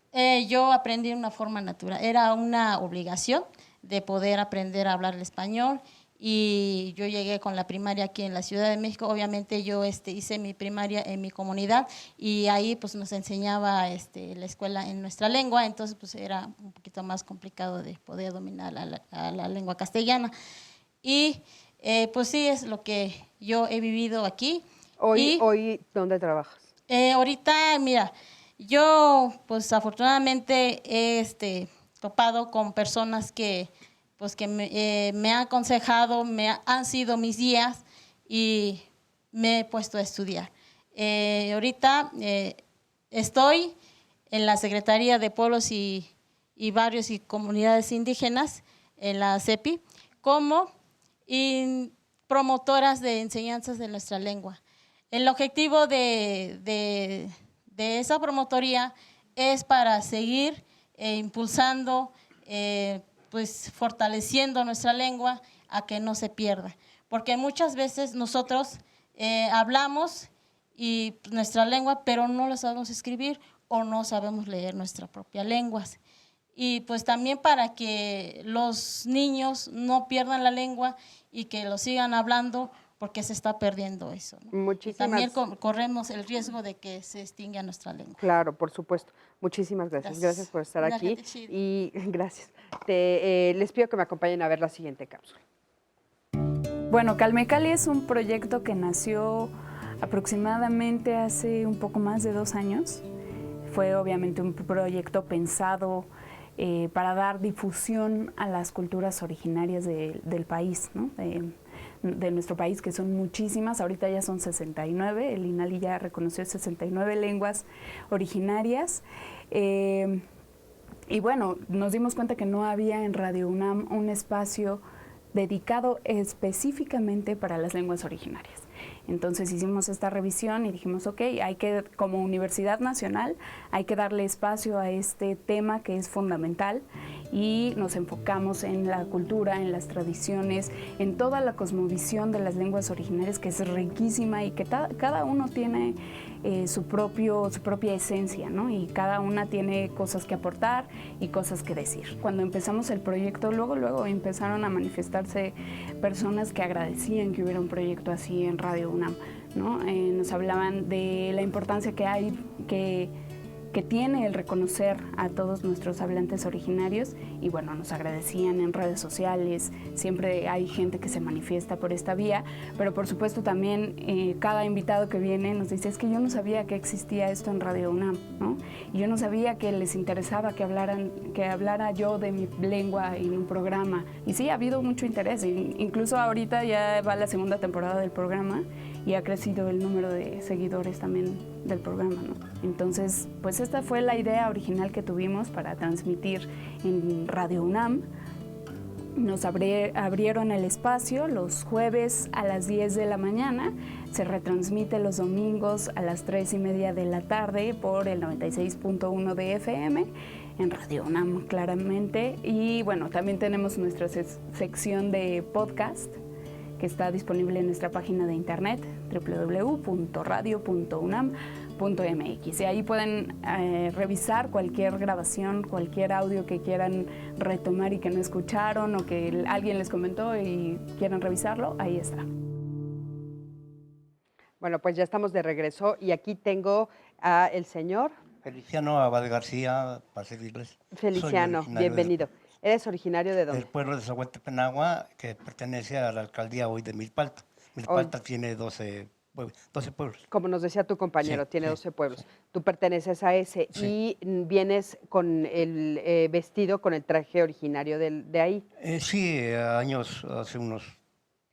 Yo aprendí de una forma natural. Era una obligación de poder aprender a hablar el español, y yo llegué con la primaria aquí en la Ciudad de México. Obviamente yo hice mi primaria en mi comunidad y ahí pues nos enseñaba la escuela en nuestra lengua, entonces pues era un poquito más complicado de poder dominar la lengua castellana. Y pues sí, es lo que yo he vivido aquí. ¿Hoy dónde trabajas? Ahorita, mira, yo pues afortunadamente he topado con personas que pues que me han aconsejado, han sido mis guías y me he puesto a estudiar. Ahorita estoy en la Secretaría de Pueblos y Barrios y Comunidades Indígenas, en la CEPI, como promotoras de enseñanzas de nuestra lengua. El objetivo de esa promotoría es para seguir impulsando, pues fortaleciendo nuestra lengua a que no se pierda. Porque muchas veces nosotros hablamos y nuestra lengua, pero no la sabemos escribir o no sabemos leer nuestra propia lengua. Y pues también para que los niños no pierdan la lengua y que lo sigan hablando, porque se está perdiendo eso, ¿no? Y también corremos el riesgo de que se extinga nuestra lengua. Claro, por supuesto. Muchísimas gracias. Gracias por estar aquí. Y gracias. Les pido que me acompañen a ver la siguiente cápsula. Bueno, Calmecali es un proyecto que nació aproximadamente hace un poco más de 2 años. Fue obviamente un proyecto pensado para dar difusión a las culturas originarias del país, ¿no? De nuestro país, que son muchísimas. Ahorita ya son 69, el INALI ya reconoció 69 lenguas originarias. Y bueno, nos dimos cuenta que no había en Radio UNAM un espacio dedicado específicamente para las lenguas originarias. Entonces hicimos esta revisión y dijimos, ok, como Universidad Nacional, hay que darle espacio a este tema que es fundamental, y nos enfocamos en la cultura, en las tradiciones, en toda la cosmovisión de las lenguas originarias, que es riquísima y que cada uno tiene su propia esencia, ¿no? Y cada una tiene cosas que aportar y cosas que decir. Cuando empezamos el proyecto, luego empezaron a manifestarse personas que agradecían que hubiera un proyecto así en Radio UNAM, ¿no? Nos hablaban de la importancia que hay, que tiene el reconocer a todos nuestros hablantes originarios, y bueno, nos agradecían en redes sociales. Siempre hay gente que se manifiesta por esta vía, pero por supuesto también cada invitado que viene nos dice, es que yo no sabía que existía esto en Radio UNAM, ¿no? Y yo no sabía que les interesaba que hablara yo de mi lengua en un programa. Y sí, ha habido mucho interés, incluso ahorita ya va la 2ª temporada del programa y ha crecido el número de seguidores también del programa, ¿no? Entonces, pues esta fue la idea original que tuvimos para transmitir en Radio UNAM. nos abrieron el espacio los jueves a las 10 de la mañana, se retransmite los domingos a las 3:30 de la tarde por el 96.1 de FM, en Radio UNAM claramente, y bueno, también tenemos nuestra sección de podcast que está disponible en nuestra página de internet www.radio.unam.mx, y ahí pueden revisar cualquier grabación, cualquier audio que quieran retomar y que no escucharon o que alguien les comentó y quieran revisarlo, ahí está. Bueno, pues ya estamos de regreso y aquí tengo a el señor Feliciano Abad García, para servirles. Feliciano, bienvenido. ¿Eres originario de dónde? Del pueblo de Zahualtepenagua, que pertenece a la alcaldía hoy de Milpalta. Milpalta tiene 12 pueblos. Como nos decía tu compañero, Sí, tiene sí. 12 pueblos. Tú perteneces a ese y vienes con el vestido, con el traje originario de ahí. Sí, hace unos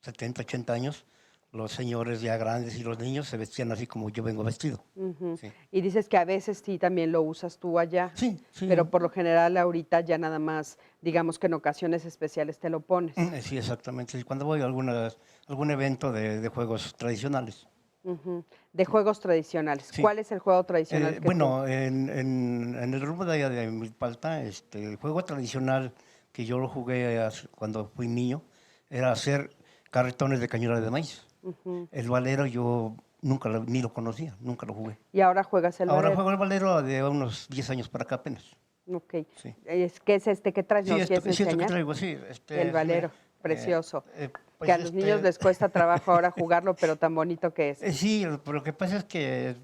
70, 80 años, los señores ya grandes y los niños se vestían así como yo vengo vestido. Ujú. Sí. Y dices que a veces sí también lo usas tú allá. Sí. Pero por lo general ahorita ya nada más, digamos que en ocasiones especiales te lo pones. Sí, exactamente. Y cuando voy a algún evento de juegos tradicionales. Ujú. De juegos tradicionales. Sí. ¿Cuál es el juego tradicional? que Bueno, en el rumbo de allá de Milpalta, el juego tradicional que yo lo jugué cuando fui niño era hacer carretones de cañones de maíz. Ujú. El valero yo nunca ni lo conocía, nunca lo jugué. Y ahora juegas el Ahora valero. juego el valero de unos 10 años para acá apenas. Ok. Sí. ¿Qué es este que traes? Sí, ¿Nos esto quieres que enseñar? traigo, sí. El valero, precioso. Pues que a los niños les cuesta trabajo ahora jugarlo, pero tan bonito que es. Sí, pero lo que pasa es que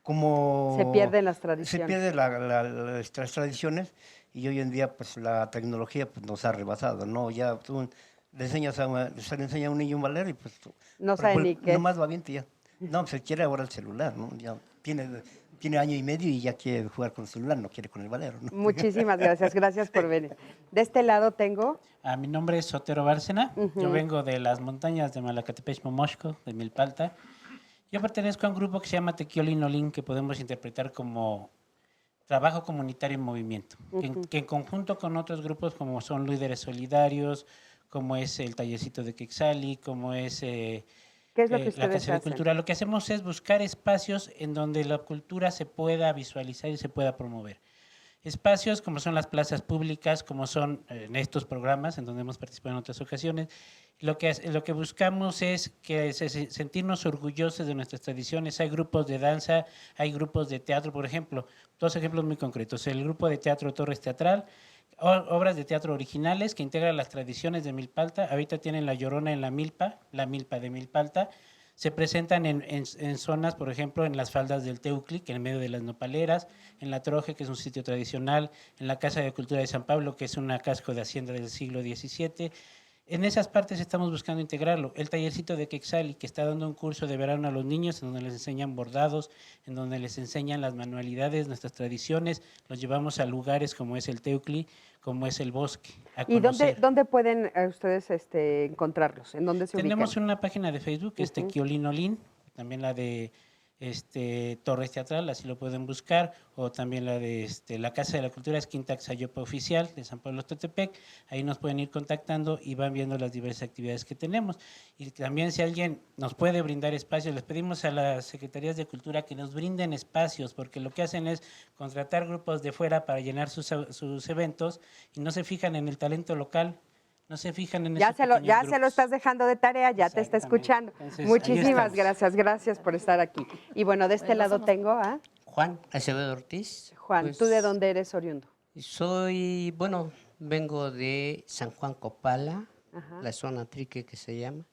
como... Se pierden las Se tradiciones. pierden las tradiciones y hoy en día pues la tecnología pues, nos ha rebasado, ¿no? Ya tú le enseñas a un niño un valero y pues... No sabe ni qué es. Nomás va bien, ya. No, se quiere ahora el celular, ¿no? Ya tiene año y medio y ya quiere jugar con el celular, no quiere con el valero, ¿no? Muchísimas gracias por venir. De este lado tengo... Mi nombre es Sotero Bárcena, Ujú. yo vengo de las montañas de Malacatepec, Momoxco, de Milpalta. Yo pertenezco a un grupo que se llama Tequiolinolín, que podemos interpretar como trabajo comunitario en movimiento, Ujú. que en conjunto con otros grupos como son Líderes Solidarios, como es el Tallercito de Quexali, como es ¿Qué es lo que la ustedes Casa de hacen? Cultura. Lo que hacemos es buscar espacios en donde la cultura se pueda visualizar y se pueda promover. Espacios como son las plazas públicas, como son en estos programas en donde hemos participado en otras ocasiones. Lo que buscamos es sentirnos orgullosos de nuestras tradiciones. Hay grupos de danza, hay grupos de teatro, por ejemplo, dos ejemplos muy concretos. El grupo de teatro Torres Teatral, obras de teatro originales que integran las tradiciones de Milpalta. Ahorita tienen La Llorona en la milpa de Milpalta. Se presentan en zonas, por ejemplo, en las faldas del Teucli, que en medio de las nopaleras, en La Troje, que es un sitio tradicional, en la Casa de Cultura de San Pablo, que es una casco de hacienda del siglo XVII. En esas partes estamos buscando integrarlo. El Tallercito de Quexali, que está dando un curso de verano a los niños, en donde les enseñan bordados, en donde les enseñan las manualidades, nuestras tradiciones, los llevamos a lugares como es el Teucli, como es el bosque. ¿Y dónde pueden ustedes encontrarlos? ¿En dónde se Tenemos ubican? una página de Facebook, que es Tequiolinolín, también la de Torres Teatral, así lo pueden buscar, o también la de la Casa de la Cultura, es Quinta Xayopa Oficial de San Pablo Totepec. Ahí nos pueden ir contactando y van viendo las diversas actividades que tenemos. Y también si alguien nos puede brindar espacios, les pedimos a las Secretarías de Cultura que nos brinden espacios, porque lo que hacen es contratar grupos de fuera para llenar sus eventos y no se fijan en el talento local. No se fijan en Ya esos se pequeños lo estás dejando de tarea, ya te está escuchando. Entonces, ahí Muchísimas estamos. gracias por estar aquí. Y bueno, de este lado tengo a Juan Acevedo Ortiz. Juan. Pues, ¿Tú de dónde eres oriundo? Vengo de San Juan Copala, Ajá. la zona Trique que se llama,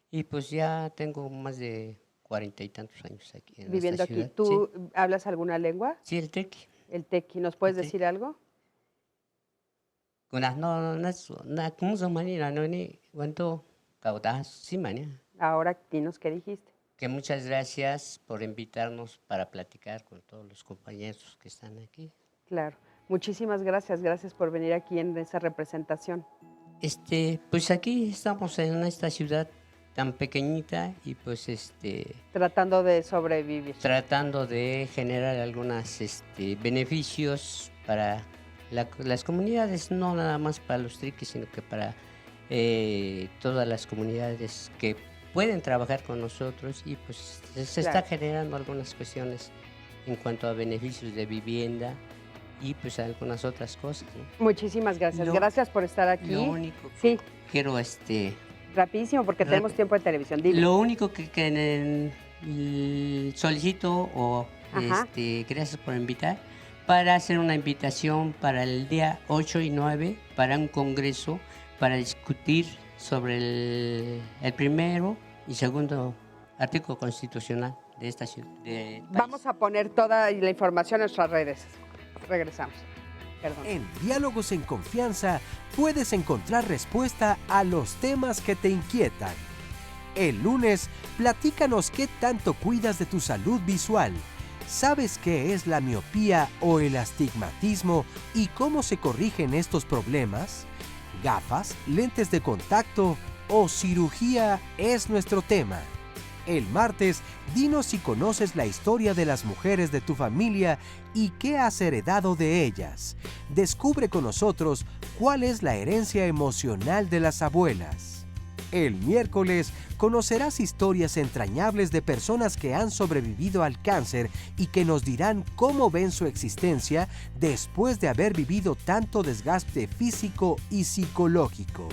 y pues ya tengo más de 40 y tantos años aquí en Viviendo esta aquí. ciudad. ¿Tú hablas alguna lengua? Sí, el Trique. El tequi. ¿Nos puedes decir algo? Ahora, dinos qué dijiste. Que muchas gracias por invitarnos para platicar con todos los compañeros que están aquí. Claro. Muchísimas gracias por venir aquí en esa representación. Pues aquí estamos en esta ciudad tan pequeñita y pues Tratando de sobrevivir. tratando de generar algunos beneficios para las comunidades, no nada más para los triquis, sino que para todas las comunidades que pueden trabajar con nosotros y pues se está generando algunas cuestiones en cuanto a beneficios de vivienda y pues algunas otras cosas, ¿no? Muchísimas gracias. Gracias por estar aquí. Lo único que quiero rapidísimo porque tenemos tiempo de televisión. Dime. Lo único que solicito o gracias por invitar para hacer una invitación para el día 8 y 9 para un congreso para discutir sobre el primero y segundo artículo constitucional de esta ciudad. Vamos a poner toda la información en nuestras redes. Regresamos. Perdón. En Diálogos en Confianza puedes encontrar respuesta a los temas que te inquietan. El lunes, platícanos qué tanto cuidas de tu salud visual. ¿Sabes qué es la miopía o el astigmatismo y cómo se corrigen estos problemas? ¿Gafas, lentes de contacto o cirugía es nuestro tema? El martes, dinos si conoces la historia de las mujeres de tu familia y qué has heredado de ellas. Descubre con nosotros cuál es la herencia emocional de las abuelas. El miércoles, conocerás historias entrañables de personas que han sobrevivido al cáncer y que nos dirán cómo ven su existencia después de haber vivido tanto desgaste físico y psicológico.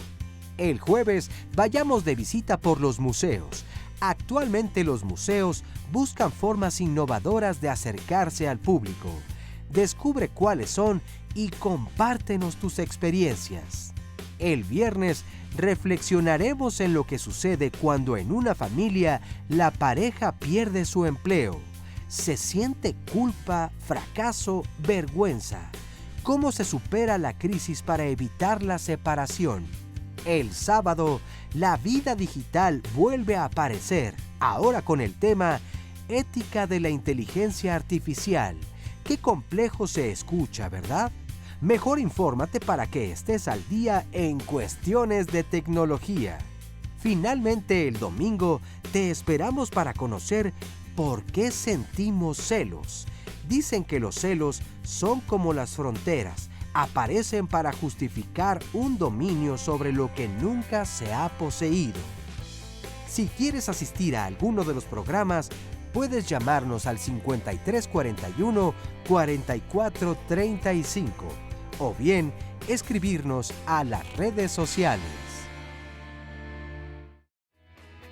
El jueves, vayamos de visita por los museos. Actualmente los museos buscan formas innovadoras de acercarse al público. Descubre cuáles son y compártenos tus experiencias. El viernes reflexionaremos en lo que sucede cuando en una familia la pareja pierde su empleo. Se siente culpa, fracaso, vergüenza. ¿Cómo se supera la crisis para evitar la separación? El sábado, la vida digital vuelve a aparecer, ahora con el tema Ética de la inteligencia artificial. Qué complejo se escucha, ¿verdad? Mejor infórmate para que estés al día en cuestiones de tecnología. Finalmente, el domingo, te esperamos para conocer por qué sentimos celos. Dicen que los celos son como las fronteras. Aparecen para justificar un dominio sobre lo que nunca se ha poseído. Si quieres asistir a alguno de los programas, puedes llamarnos al 5341-4435 o bien escribirnos a las redes sociales.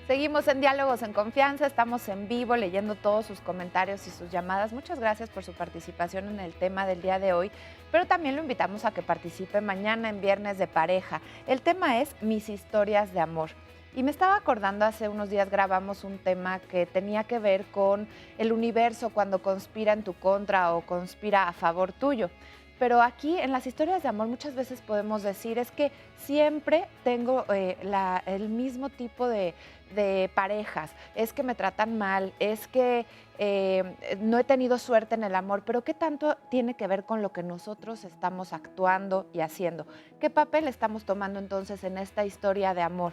Seguimos en Diálogos en Confianza, estamos en vivo leyendo todos sus comentarios y sus llamadas. Muchas gracias por su participación en el tema del día de hoy, pero también lo invitamos a que participe mañana en Viernes de Pareja. El tema es Mis historias de amor. Y me estaba acordando, hace unos días grabamos un tema que tenía que ver con el universo cuando conspira en tu contra o conspira a favor tuyo. Pero aquí en las historias de amor muchas veces podemos decir es que siempre tengo el mismo tipo de parejas, es que me tratan mal, es que no he tenido suerte en el amor, pero ¿qué tanto tiene que ver con lo que nosotros estamos actuando y haciendo? ¿Qué papel estamos tomando entonces en esta historia de amor?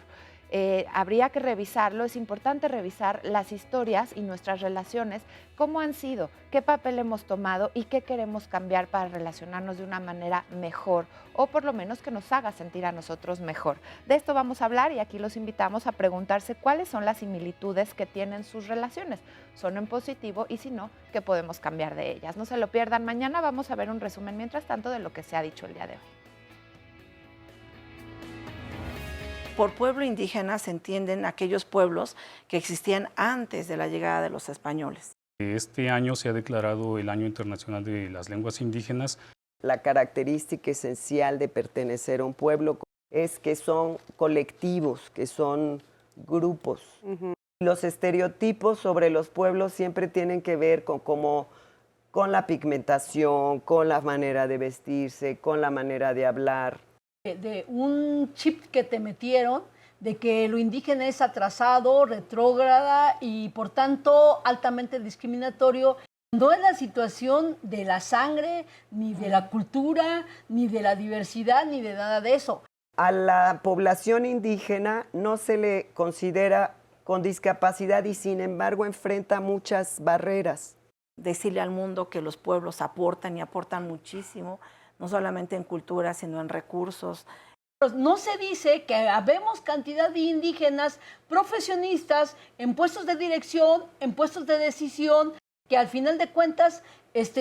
Habría que revisarlo, es importante revisar las historias y nuestras relaciones, cómo han sido, qué papel hemos tomado y qué queremos cambiar para relacionarnos de una manera mejor o por lo menos que nos haga sentir a nosotros mejor. De esto vamos a hablar y aquí los invitamos a preguntarse cuáles son las similitudes que tienen sus relaciones. ¿Son en positivo? Y si no, ¿qué podemos cambiar de ellas? No se lo pierdan, mañana vamos a ver un resumen mientras tanto de lo que se ha dicho el día de hoy. Por pueblo indígena se entienden aquellos pueblos que existían antes de la llegada de los españoles. Este año se ha declarado el Año Internacional de las Lenguas Indígenas. La característica esencial de pertenecer a un pueblo es que son colectivos, que son grupos. Los estereotipos sobre los pueblos siempre tienen que ver con la pigmentación, con la manera de vestirse, con la manera de hablar. De un chip que te metieron de que lo indígena es atrasado, retrógrada y por tanto altamente discriminatorio. No es la situación de la sangre, ni de la cultura, ni de la diversidad, ni de nada de eso. A la población indígena no se le considera con discapacidad y sin embargo enfrenta muchas barreras. Decirle al mundo que los pueblos aportan y aportan muchísimo, no solamente en cultura, sino en recursos, No se dice que habemos cantidad de indígenas profesionistas en puestos de dirección, en puestos de decisión, que al final de cuentas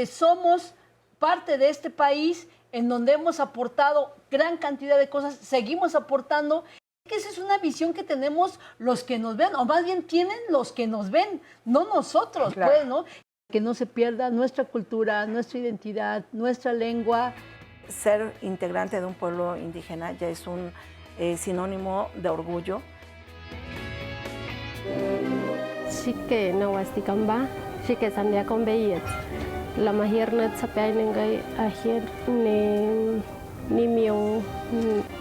somos parte de este país en donde hemos aportado gran cantidad de cosas, seguimos aportando. Que esa es una visión que tenemos los que nos ven, o más bien tienen los que nos ven, no nosotros, claro. Pues, ¿no? Que no se pierda nuestra cultura, nuestra identidad, nuestra lengua. Ser integrante de un pueblo indígena ya es un sinónimo de orgullo. Shike no wastikamba, shike sandia con beyet. La majer net sapiainengai ajer ni mío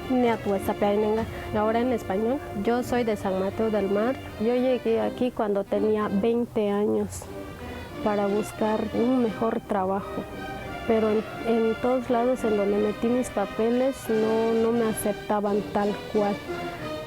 ni sapiainenga. Ahora en español, yo soy de San Mateo del Mar. Yo llegué aquí cuando tenía 20 años para buscar un mejor trabajo. Pero en todos lados en donde metí mis papeles no me aceptaban tal cual,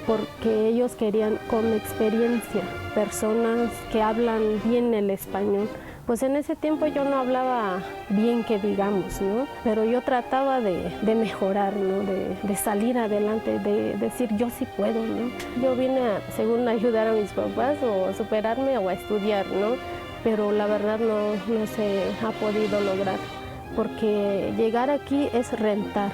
porque ellos querían con experiencia, personas que hablan bien el español. Pues en ese tiempo yo no hablaba bien que digamos, ¿no? Pero yo trataba de mejorar, ¿no? De salir adelante, de decir yo sí puedo, ¿no? Yo vine según ayudar a mis papás o a superarme o a estudiar, ¿no? Pero la verdad no se ha podido lograr. Porque llegar aquí es rentar,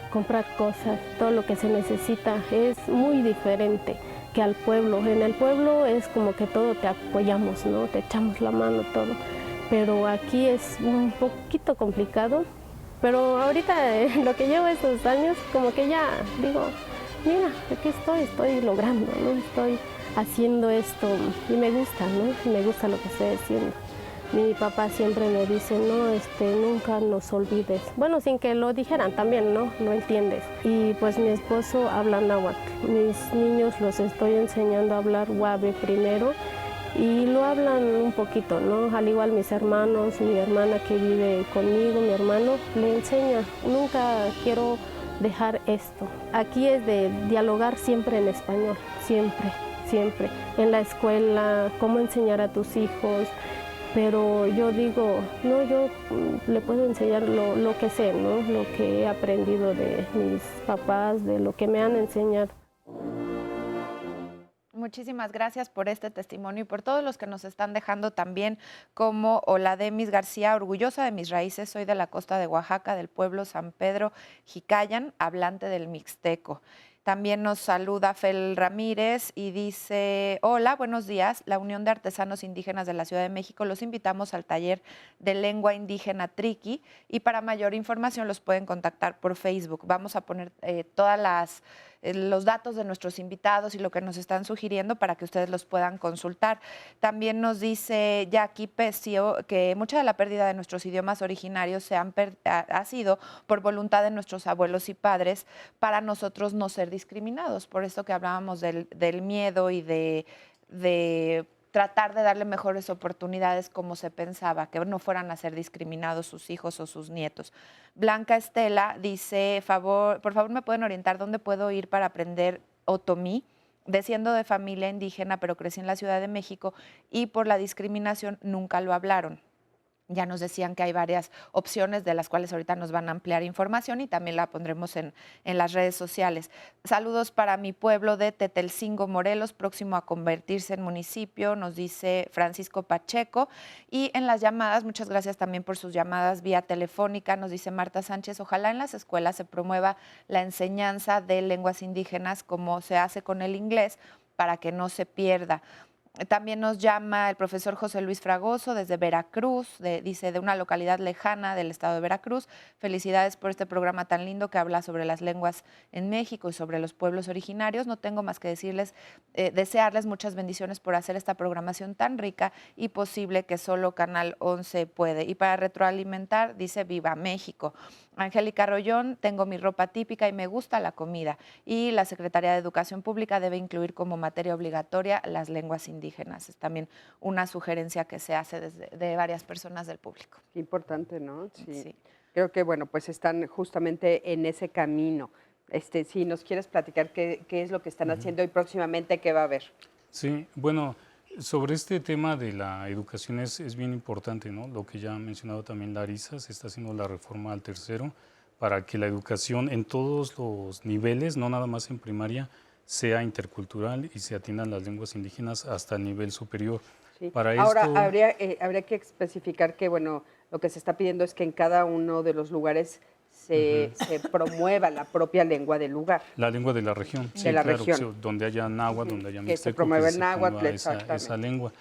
comprar cosas, todo lo que se necesita es muy diferente que al pueblo. En el pueblo es como que todo te apoyamos, ¿no? Te echamos la mano, todo. Pero aquí es un poquito complicado. Pero ahorita, lo que llevo estos años, como que ya digo, mira, aquí estoy logrando, ¿no? Estoy haciendo esto y me gusta, ¿no? Me gusta lo que estoy haciendo. Mi papá siempre me dice, no, nunca nos olvides. Bueno, sin que lo dijeran también, ¿no? Lo entiendes. Y pues mi esposo habla náhuatl. Mis niños los estoy enseñando a hablar huave primero y lo hablan un poquito, ¿no? Al igual mis hermanos, mi hermana que vive conmigo, mi hermano, le enseña. Nunca quiero dejar esto. Aquí es de dialogar siempre en español, siempre. En la escuela, cómo enseñar a tus hijos. Pero yo digo, no, yo le puedo enseñar lo que sé, ¿no? Lo que he aprendido de mis papás, de lo que me han enseñado. Muchísimas gracias por este testimonio y por todos los que nos están dejando también, como Olademis García, orgullosa de mis raíces, soy de la costa de Oaxaca, del pueblo San Pedro Jicayan, hablante del mixteco. También nos saluda Fel Ramírez y dice, hola, buenos días. La Unión de Artesanos Indígenas de la Ciudad de México los invitamos al taller de lengua indígena Triqui y para mayor información los pueden contactar por Facebook. Vamos a poner los datos de nuestros invitados y lo que nos están sugiriendo para que ustedes los puedan consultar. También nos dice Jackie Pecio que mucha de la pérdida de nuestros idiomas originarios ha sido por voluntad de nuestros abuelos y padres para nosotros no ser discriminados. Por eso que hablábamos del miedo y de tratar de darle mejores oportunidades como se pensaba, que no fueran a ser discriminados sus hijos o sus nietos. Blanca Estela dice, por favor me pueden orientar dónde puedo ir para aprender otomí, siendo de familia indígena, pero crecí en la Ciudad de México y por la discriminación nunca lo hablaron. Ya nos decían que hay varias opciones de las cuales ahorita nos van a ampliar información y también la pondremos en las redes sociales. Saludos para mi pueblo de Tetelcingo, Morelos, próximo a convertirse en municipio, nos dice Francisco Pacheco. Y en las llamadas, muchas gracias también por sus llamadas vía telefónica, nos dice Marta Sánchez, ojalá en las escuelas se promueva la enseñanza de lenguas indígenas como se hace con el inglés para que no se pierda. También nos llama el profesor José Luis Fragoso desde Veracruz, dice de una localidad lejana del estado de Veracruz. Felicidades por este programa tan lindo que habla sobre las lenguas en México y sobre los pueblos originarios. No tengo más que decirles, desearles muchas bendiciones por hacer esta programación tan rica y posible que solo Canal 11 puede. Y para retroalimentar, dice Viva México. Angélica Rollón, tengo mi ropa típica y me gusta la comida. Y la Secretaría de Educación Pública debe incluir como materia obligatoria las lenguas indígenas. Es también una sugerencia que se hace de varias personas del público. Qué importante, ¿no? Sí. Creo que, bueno, pues están justamente en ese camino. Si nos quieres platicar qué es lo que están haciendo y próximamente qué va a haber. Sí, bueno, sobre este tema de la educación es bien importante, ¿no? Lo que ya ha mencionado también Larisa, se está haciendo la reforma al tercero para que la educación en todos los niveles, no nada más en primaria, sea intercultural y se atiendan las lenguas indígenas hasta el nivel superior. Sí. Para Ahora, esto, habría que especificar que, bueno, lo que se está pidiendo es que en cada uno de los lugares se promueva la propia lengua del lugar. la lengua de la región, sí, De la claro, región. donde haya náhuatl, donde haya Que se mixteco, promueva el se náhuatl, promueva exactamente. esa lengua.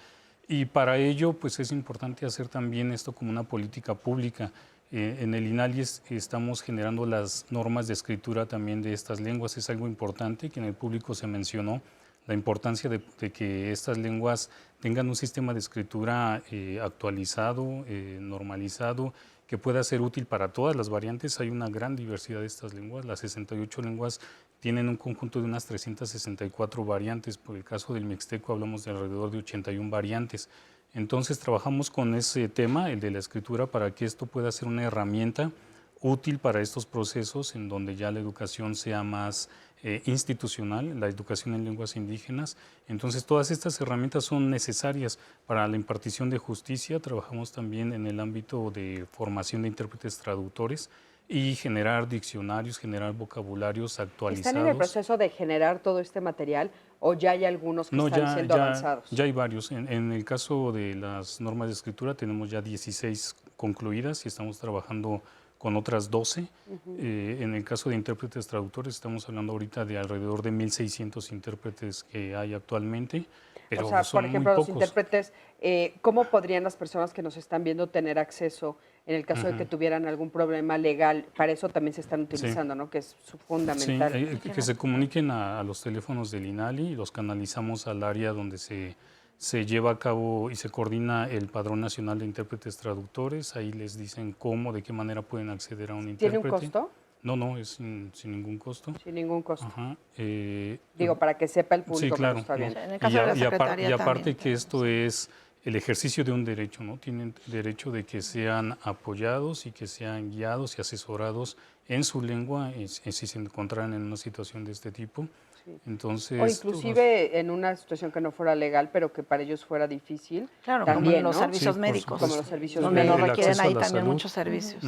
Y para ello, pues es importante hacer también esto como una política pública. En el INALI estamos generando las normas de escritura también de estas lenguas. Es algo importante que en el público se mencionó, la importancia de que estas lenguas tengan un sistema de escritura actualizado, normalizado, que pueda ser útil para todas las variantes. Hay una gran diversidad de estas lenguas. Las 68 lenguas tienen un conjunto de unas 364 variantes. Por el caso del mixteco hablamos de alrededor de 81 variantes. Entonces trabajamos con ese tema, el de la escritura, para que esto pueda ser una herramienta útil para estos procesos en donde ya la educación sea más institucional, la educación en lenguas indígenas. Entonces todas estas herramientas son necesarias para la impartición de justicia. Trabajamos también en el ámbito de formación de intérpretes traductores y generar diccionarios, generar vocabularios actualizados. ¿Están en el proceso de generar todo este material o ya hay algunos que están siendo avanzados? Ya hay varios. En el caso de las normas de escritura tenemos ya 16 concluidas y estamos trabajando con otras 12. En el caso de intérpretes traductores estamos hablando ahorita de alrededor de 1.600 intérpretes que hay actualmente. Pero o sea, son por ejemplo, muy los pocos. intérpretes, ¿cómo podrían las personas que nos están viendo tener acceso en el caso de que tuvieran algún problema legal? Para eso también se están utilizando, ¿no? Que es fundamental. Sí, que se comuniquen a los teléfonos del INALI y los canalizamos al área donde se lleva a cabo y se coordina el Padrón Nacional de Intérpretes Traductores. Ahí les dicen cómo, de qué manera pueden acceder a un intérprete. ¿Tiene un costo? No, es sin ningún costo. Sin ningún costo. Ajá. Digo, para que sepa el público Sí, claro. que nos está viendo. En el caso de la secretaría y aparte también. que esto es el ejercicio de un derecho, ¿no? Tienen derecho de que sean apoyados y que sean guiados y asesorados en su lengua si se encontraran en una situación de este tipo. Sí. Entonces, o inclusive en una situación que no fuera legal, pero que para ellos fuera difícil. Claro, también, como los ¿no? servicios Sí, médicos. Como los servicios donde médicos. no requieren acceso a ahí la también salud. muchos servicios.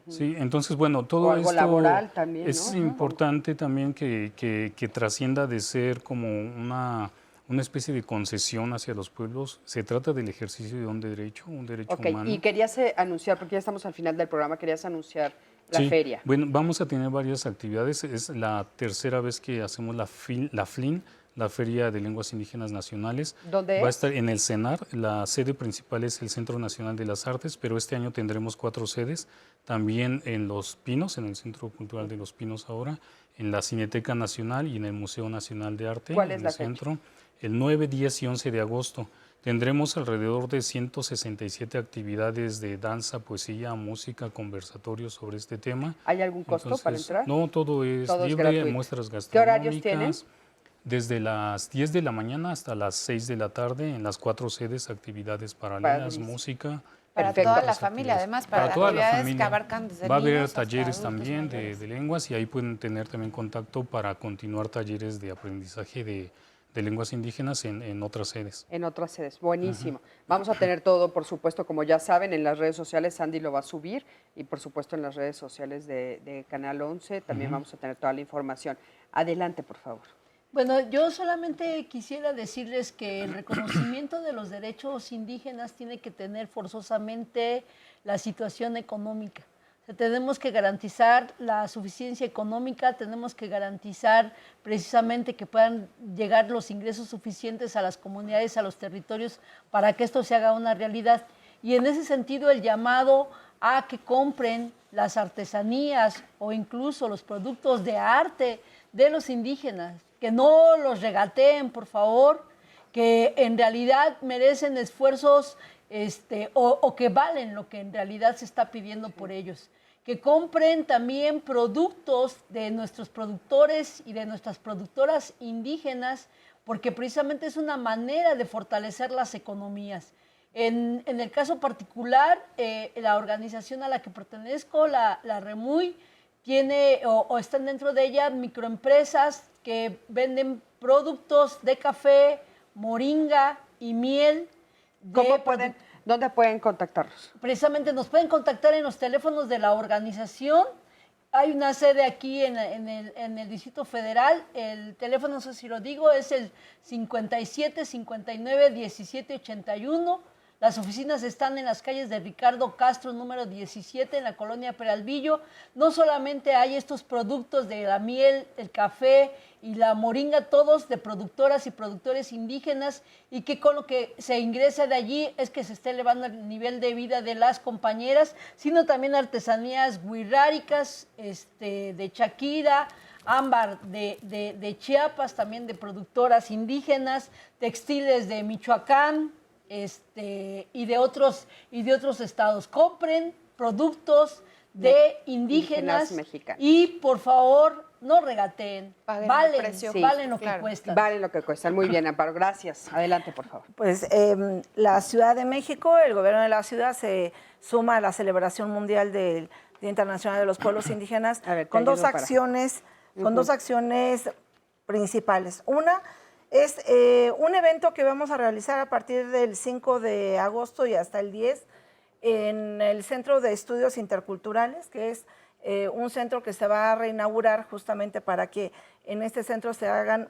Sí, entonces, bueno, todo O algo esto laboral también, es ¿no? importante también que trascienda de ser como una especie de concesión hacia los pueblos. Se trata del ejercicio de un derecho Ok, humano. y querías anunciar, porque ya estamos al final del programa, querías anunciar la Sí, feria. Bueno, vamos a tener varias actividades. Es la tercera vez que hacemos la FLIN, la Feria de Lenguas Indígenas Nacionales. ¿Dónde Va a es? estar en el CENAR. La sede principal es el Centro Nacional de las Artes, pero este año tendremos 4 sedes. También en Los Pinos, en el Centro Cultural de Los Pinos ahora, en la Cineteca Nacional y en el Museo Nacional de Arte. ¿Cuál es en la el fecha? centro. El 9, 10 y 11 de agosto. Tendremos alrededor de 167 actividades de danza, poesía, música, conversatorios sobre este tema. ¿Hay algún costo para entrar? No, todo es libre, gratuito. muestras gastronómicas. ¿Qué horarios tienen? Desde las 10 de la mañana hasta las 6 de la tarde en las 4 sedes, actividades paralelas, Padrísimo. música. Para Perfecto. toda la Las familia, actividades. además, para toda la actividades familia. que abarcan desde Va a haber niños hasta talleres adultos también mayores. de lenguas y ahí pueden tener también contacto para continuar talleres de aprendizaje de lenguas indígenas en otras sedes. En otras sedes, buenísimo. Vamos a tener todo, por supuesto, como ya saben, en las redes sociales, Sandy lo va a subir, y por supuesto en las redes sociales de Canal 11 también vamos a tener toda la información. Adelante, por favor. Bueno, yo solamente quisiera decirles que el reconocimiento de los derechos indígenas tiene que tener forzosamente la situación económica. O sea, tenemos que garantizar la suficiencia económica, tenemos que garantizar precisamente que puedan llegar los ingresos suficientes a las comunidades, a los territorios, para que esto se haga una realidad. Y en ese sentido, el llamado a que compren las artesanías o incluso los productos de arte de los indígenas, que no los regateen, por favor, que en realidad merecen esfuerzos o que valen lo que en realidad se está pidiendo por ellos. Que compren también productos de nuestros productores y de nuestras productoras indígenas, porque precisamente es una manera de fortalecer las economías. En el caso particular, la organización a la que pertenezco, la REMUY, tiene o están dentro de ella microempresas que venden productos de café, moringa y miel. ¿Dónde pueden contactarlos? Precisamente nos pueden contactar en los teléfonos de la organización hay una sede aquí en el Distrito Federal. El teléfono, no sé si lo digo, es el 57 59 17 81. Las oficinas están en las calles de Ricardo Castro, número 17, en la colonia Peralvillo. No solamente hay estos productos de la miel, el café y la moringa, todos de productoras y productores indígenas, y que con lo que se ingresa de allí es que se esté elevando el nivel de vida de las compañeras, sino también artesanías huirráricas, de Shakira, ámbar de Chiapas, también de productoras indígenas, textiles de Michoacán, y de otros estados. Compren productos de indígenas mexicanos. Y por favor no regateen, valen lo que claro, cuestan. Valen lo que cuestan. Muy bien, Amparo, gracias. Adelante, por favor. Pues la Ciudad de México, el gobierno de la ciudad se suma a la celebración mundial del Día Internacional de los Pueblos Indígenas con dos acciones principales. Una es un evento que vamos a realizar a partir del 5 de agosto y hasta el 10 en el Centro de Estudios Interculturales, que es un centro que se va a reinaugurar justamente para que en este centro se hagan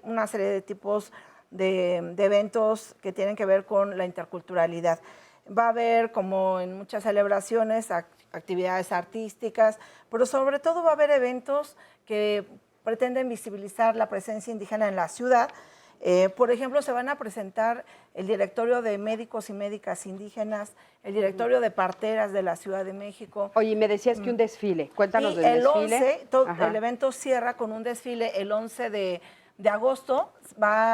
una serie de tipos de eventos que tienen que ver con la interculturalidad. Va a haber, como en muchas celebraciones, actividades artísticas, pero sobre todo va a haber eventos que pretenden visibilizar la presencia indígena en la ciudad. Por ejemplo, se van a presentar el directorio de médicos y médicas indígenas, el directorio de parteras de la Ciudad de México. Oye, me decías que un desfile, cuéntanos del desfile. El evento cierra con un desfile el 11 de agosto.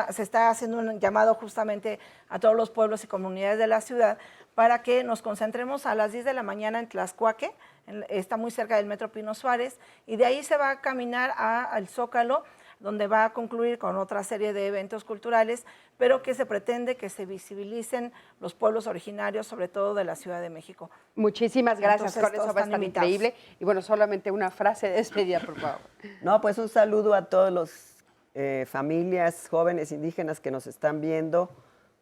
Se está haciendo un llamado justamente a todos los pueblos y comunidades de la ciudad para que nos concentremos a las 10 de la mañana en Tlaxcuaque, está muy cerca del Metro Pino Suárez, y de ahí se va a caminar al Zócalo, donde va a concluir con otra serie de eventos culturales, pero que se pretende que se visibilicen los pueblos originarios, sobre todo de la Ciudad de México. Muchísimas gracias, Entonces, con eso va a estar increíble. Y bueno, solamente una frase de despedida, por favor. No, pues un saludo a todos los familias, jóvenes indígenas que nos están viendo,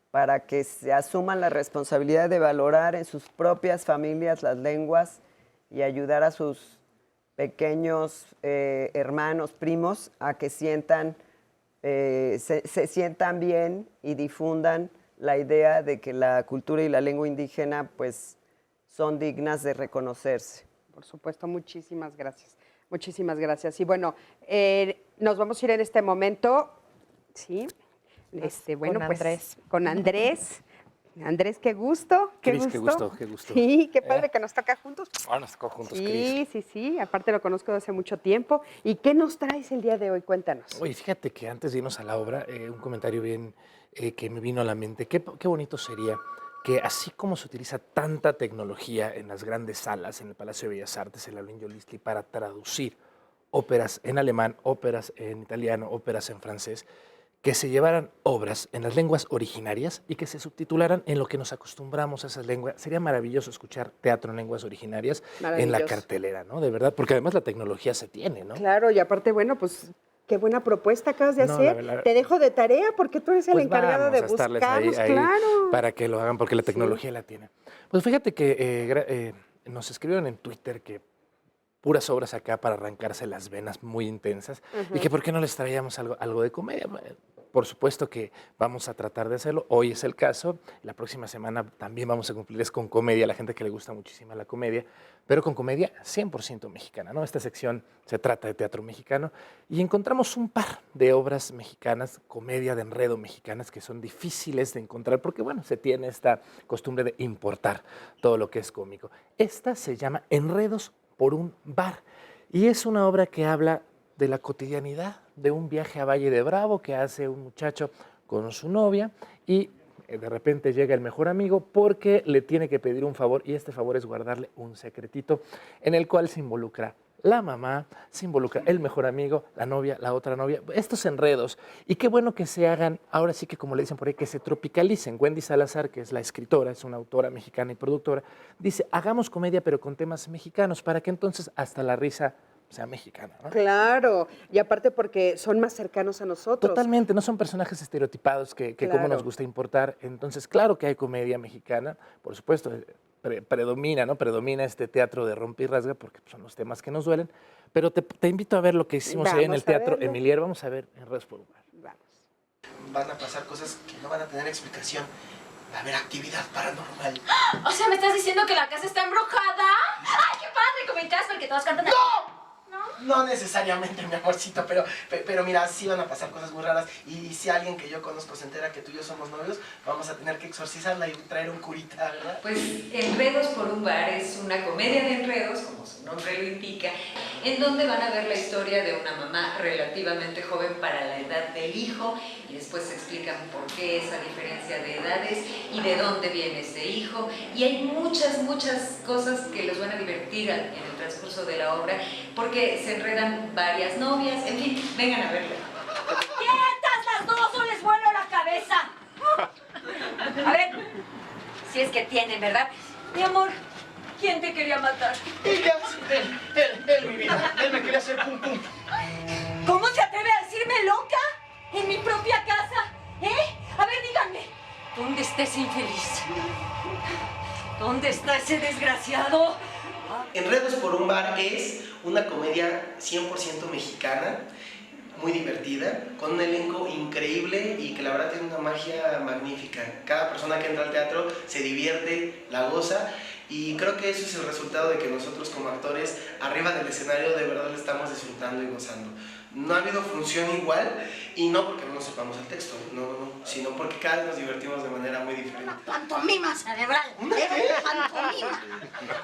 para que se asuman la responsabilidad de valorar en sus propias familias las lenguas y ayudar a sus pequeños hermanos, primos, a que se sientan bien y difundan la idea de que la cultura y la lengua indígena pues son dignas de reconocerse. Por supuesto, muchísimas gracias. Muchísimas gracias. Y bueno, nos vamos a ir en este momento, ¿sí? Bueno, pues Andrés. Con Andrés. Andrés, qué gusto, qué Cris, gusto. qué gusto. Sí, qué padre que nos toca juntos. Nos tocó juntos, Sí, Cris. sí, aparte lo conozco desde hace mucho tiempo. ¿Y qué nos traes el día de hoy? Cuéntanos. Oye, fíjate que antes de irnos a la obra, un comentario bien que me vino a la mente. Qué bonito sería que así como se utiliza tanta tecnología en las grandes salas, en el Palacio de Bellas Artes, en la Laurent Yolistli, para traducir óperas en alemán, óperas en italiano, óperas en francés, que se llevaran obras en las lenguas originarias y que se subtitularan en lo que nos acostumbramos a esas lenguas. Sería maravilloso escuchar teatro en lenguas originarias en la cartelera, ¿no? De verdad, porque además la tecnología se tiene, ¿no? Claro, y aparte, bueno, pues qué buena propuesta acabas de hacer. la Te dejo de tarea porque tú eres el pues encargado de buscarlos, ahí claro. para que lo hagan, porque la tecnología la tiene. Pues fíjate que nos escribieron en Twitter que puras obras acá para arrancarse las venas muy intensas, y que por qué no les traíamos algo de comedia. Por supuesto que vamos a tratar de hacerlo, hoy es el caso, la próxima semana también vamos a cumplirles con comedia, a la gente que le gusta muchísimo la comedia, pero con comedia 100% mexicana, ¿no? Esta sección se trata de teatro mexicano y encontramos un par de obras mexicanas, comedia de enredo mexicanas, que son difíciles de encontrar porque, bueno, se tiene esta costumbre de importar todo lo que es cómico. Esta se llama Enredos por un bar y es una obra que habla de la cotidianidad de un viaje a Valle de Bravo que hace un muchacho con su novia y de repente llega el mejor amigo porque le tiene que pedir un favor y este favor es guardarle un secretito en el cual se involucra la mamá, se involucra el mejor amigo, la novia, la otra novia, estos enredos. Y qué bueno que se hagan, ahora sí que como le dicen por ahí, que se tropicalicen. Wendy Salazar, que es la escritora, es una autora mexicana y productora, dice, hagamos comedia pero con temas mexicanos para que entonces hasta la risa sea mexicana, ¿no? Claro, y aparte porque son más cercanos a nosotros. Totalmente, no son personajes estereotipados que Claro. como nos gusta importar. Entonces, claro que hay comedia mexicana, por supuesto, predomina, ¿no? Predomina este teatro de rompe y rasga porque son los temas que nos duelen. Pero te invito a ver lo que hicimos ahí en el Teatro Emilier. Vamos a ver en Redes por Umbar. Van a pasar cosas que no van a tener explicación. Va a haber actividad paranormal. O sea, ¿me estás diciendo que la casa está embrujada? ¡Ay, qué padre! Como en Casper, que todos cantan... ¡No! No necesariamente, mi amorcito, pero mira, sí van a pasar cosas muy raras. Y si alguien que yo conozco se entera que tú y yo somos novios, vamos a tener que exorcizarla y traer un curita, ¿verdad? Pues Enredos por un bar es una comedia de enredos, como su nombre lo indica, en donde van a ver la historia de una mamá relativamente joven para la edad del hijo y después se explican por qué esa diferencia de edades y de dónde viene ese hijo. Y hay muchas cosas que los van a divertir en el transcurso de la obra, porque se enredan varias novias, en fin, vengan a verla. ¡Quietas las dos o les vuelo la cabeza! A ver, si es que tienen, ¿verdad? Mi amor, ¿quién te quería matar? Ella, él, mi vida, él me quería hacer pum pum. ¿Cómo se atreve a decirme loca? ¿En mi propia casa? A ver, díganme, ¿dónde está ese infeliz? ¿Dónde está ese desgraciado? Enredos por un bar es una comedia 100% mexicana, muy divertida, con un elenco increíble y que la verdad tiene una magia magnífica. Cada persona que entra al teatro se divierte, la goza, y creo que eso es el resultado de que nosotros como actores arriba del escenario de verdad lo estamos disfrutando y gozando. No ha habido función igual, y no porque no sepamos el texto, no, sino porque cada vez nos divertimos de manera muy diferente. Pantomima cerebral, pantomima.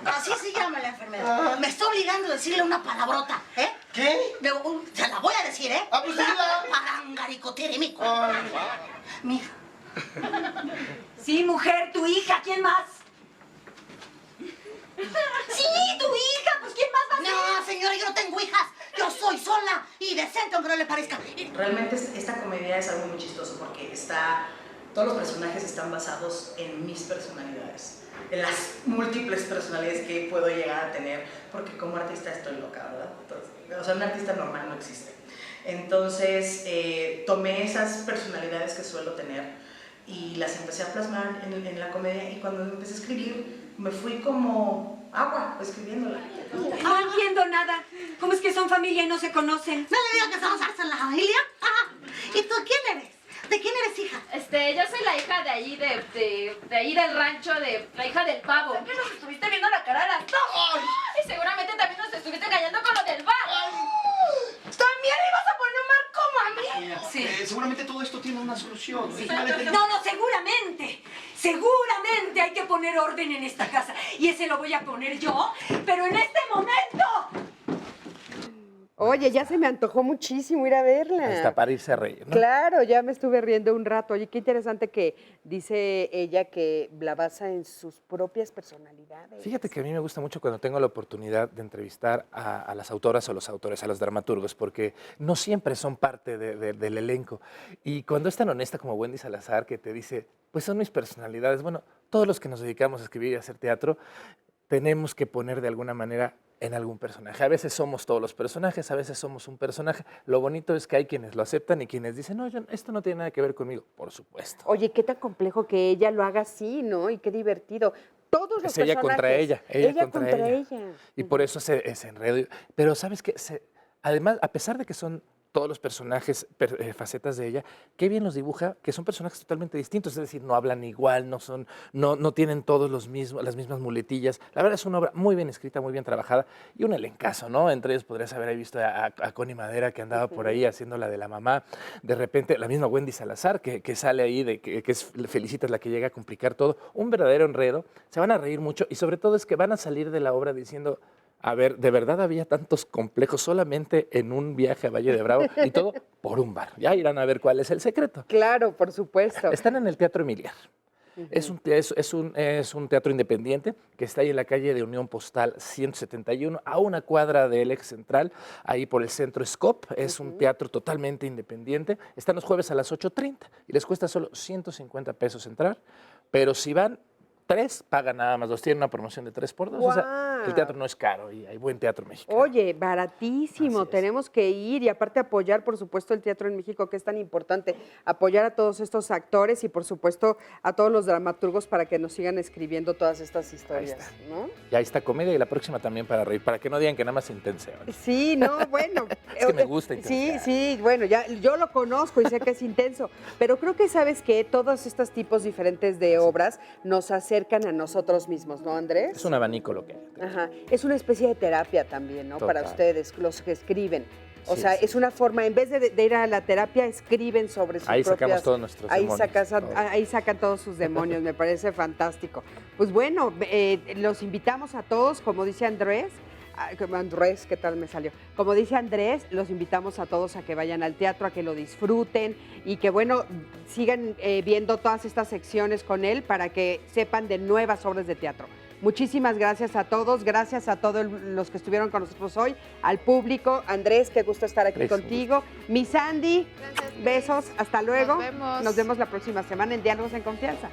Así se llama la enfermedad. Me está obligando a decirle una palabrota, ¿Qué? Se la voy a decir, Ah, pues dila. Parangaricotírimico. Mija. Sí, mujer, tu hija, ¿quién más? Sí, tu hija, pues ¿quién más va a ser? No, señora, yo no tengo hijas. Yo soy sola y decente, aunque no le parezca. Realmente esta comedia es algo muy chistoso porque todos los personajes están basados en mis personalidades, en las múltiples personalidades que puedo llegar a tener, porque como artista estoy loca, ¿verdad? Entonces, o sea, un artista normal no existe. Entonces, tomé esas personalidades que suelo tener y las empecé a plasmar en la comedia, y cuando empecé a escribir me fui como agua escribiéndola. No entiendo nada. ¿Cómo es que son familia y no se conocen? No le digan que somos en la familia. ¿Y tú quién eres? ¿De quién eres hija? Yo soy la hija de allí, de ahí del rancho, la hija del pavo. ¿Por qué nos estuviste viendo la cara a las dos? Y seguramente también nos estuviste engañando con lo del bar. ¿También ibas a poner un mar como a mí? Sí. Seguramente todo esto tiene una solución. Sí. No, seguramente. Seguramente hay que poner orden en esta casa. Y ese lo voy a poner yo, pero en este momento. Oye, ya se me antojó muchísimo ir a verla. Hasta para irse a reír, ¿no? Claro, ya me estuve riendo un rato. Oye, qué interesante que dice ella que la basa en sus propias personalidades. Fíjate que a mí me gusta mucho cuando tengo la oportunidad de entrevistar a las autoras o los autores, a los dramaturgos, porque no siempre son parte del elenco. Y cuando es tan honesta como Wendy Salazar, que te dice, pues son mis personalidades. Bueno, todos los que nos dedicamos a escribir y a hacer teatro, tenemos que poner de alguna manera en algún personaje. A veces somos todos los personajes, a veces somos un personaje. Lo bonito es que hay quienes lo aceptan y quienes dicen, no, esto no tiene nada que ver conmigo, por supuesto. Oye, qué tan complejo que ella lo haga así, ¿no? Y qué divertido. Todos los es ella personajes. Contra ella, ella contra ella. Y por eso ese enredo. Pero ¿sabes qué? Además, a pesar de que son todos los personajes, facetas de ella, qué bien los dibuja, que son personajes totalmente distintos, es decir, no hablan igual, no tienen todos las mismas muletillas. La verdad es una obra muy bien escrita, muy bien trabajada y un elencazo, ¿no? Entre ellos podrías haber ahí visto a Connie Madera, que andaba por ahí haciendo la de la mamá, de repente la misma Wendy Salazar, que sale ahí, que es Felicita, es la que llega a complicar todo, un verdadero enredo, se van a reír mucho y sobre todo es que van a salir de la obra diciendo, a ver, ¿de verdad había tantos complejos solamente en un viaje a Valle de Bravo y todo por un bar? Ya irán a ver cuál es el secreto. Claro, por supuesto. Están en el Teatro Emilier. Es un teatro independiente que está ahí en la calle de Unión Postal 171, a una cuadra del ex central, ahí por el centro Scope. Es un teatro totalmente independiente. Están los jueves a las 8:30 y les cuesta solo 150 pesos entrar, pero si van 3, pagan nada más 2, tienen una promoción de 3 por 2. Wow. O sea, El teatro no es caro y hay buen teatro mexicano. Oye, baratísimo, tenemos que ir y aparte apoyar, por supuesto, el teatro en México, que es tan importante, apoyar a todos estos actores y, por supuesto, a todos los dramaturgos para que nos sigan escribiendo todas estas historias, ¿no? Y ahí está comedia y la próxima también para reír, para que no digan que nada más intense. Sí, no, bueno. Es que me gusta Sí, intensear. sí, bueno, ya yo lo conozco y sé que es intenso, pero creo que sabes que todos estos tipos diferentes de obras nos acercan a nosotros mismos, ¿no, Andrés? Es un abanico lo que hay. Ajá. Es una especie de terapia también, ¿no? Para Total. ustedes, los que escriben. O Sí, sea, sí. es una forma, en vez de ir a la terapia, escriben sobre sus Ahí propias... sacamos todos nuestros demonios. Ahí sacan todos sus demonios, me parece fantástico. Pues bueno, los invitamos a todos, como dice Andrés, ¿qué tal me salió? Como dice Andrés, los invitamos a todos a que vayan al teatro, a que lo disfruten y que, bueno, sigan viendo todas estas secciones con él para que sepan de nuevas obras de teatro. Muchísimas gracias a todos, gracias a todos los que estuvieron con nosotros hoy, al público. Andrés, qué gusto estar aquí contigo. Mi Sandy, besos, hasta luego. Nos vemos. Nos vemos la próxima semana en Diálogos en Confianza.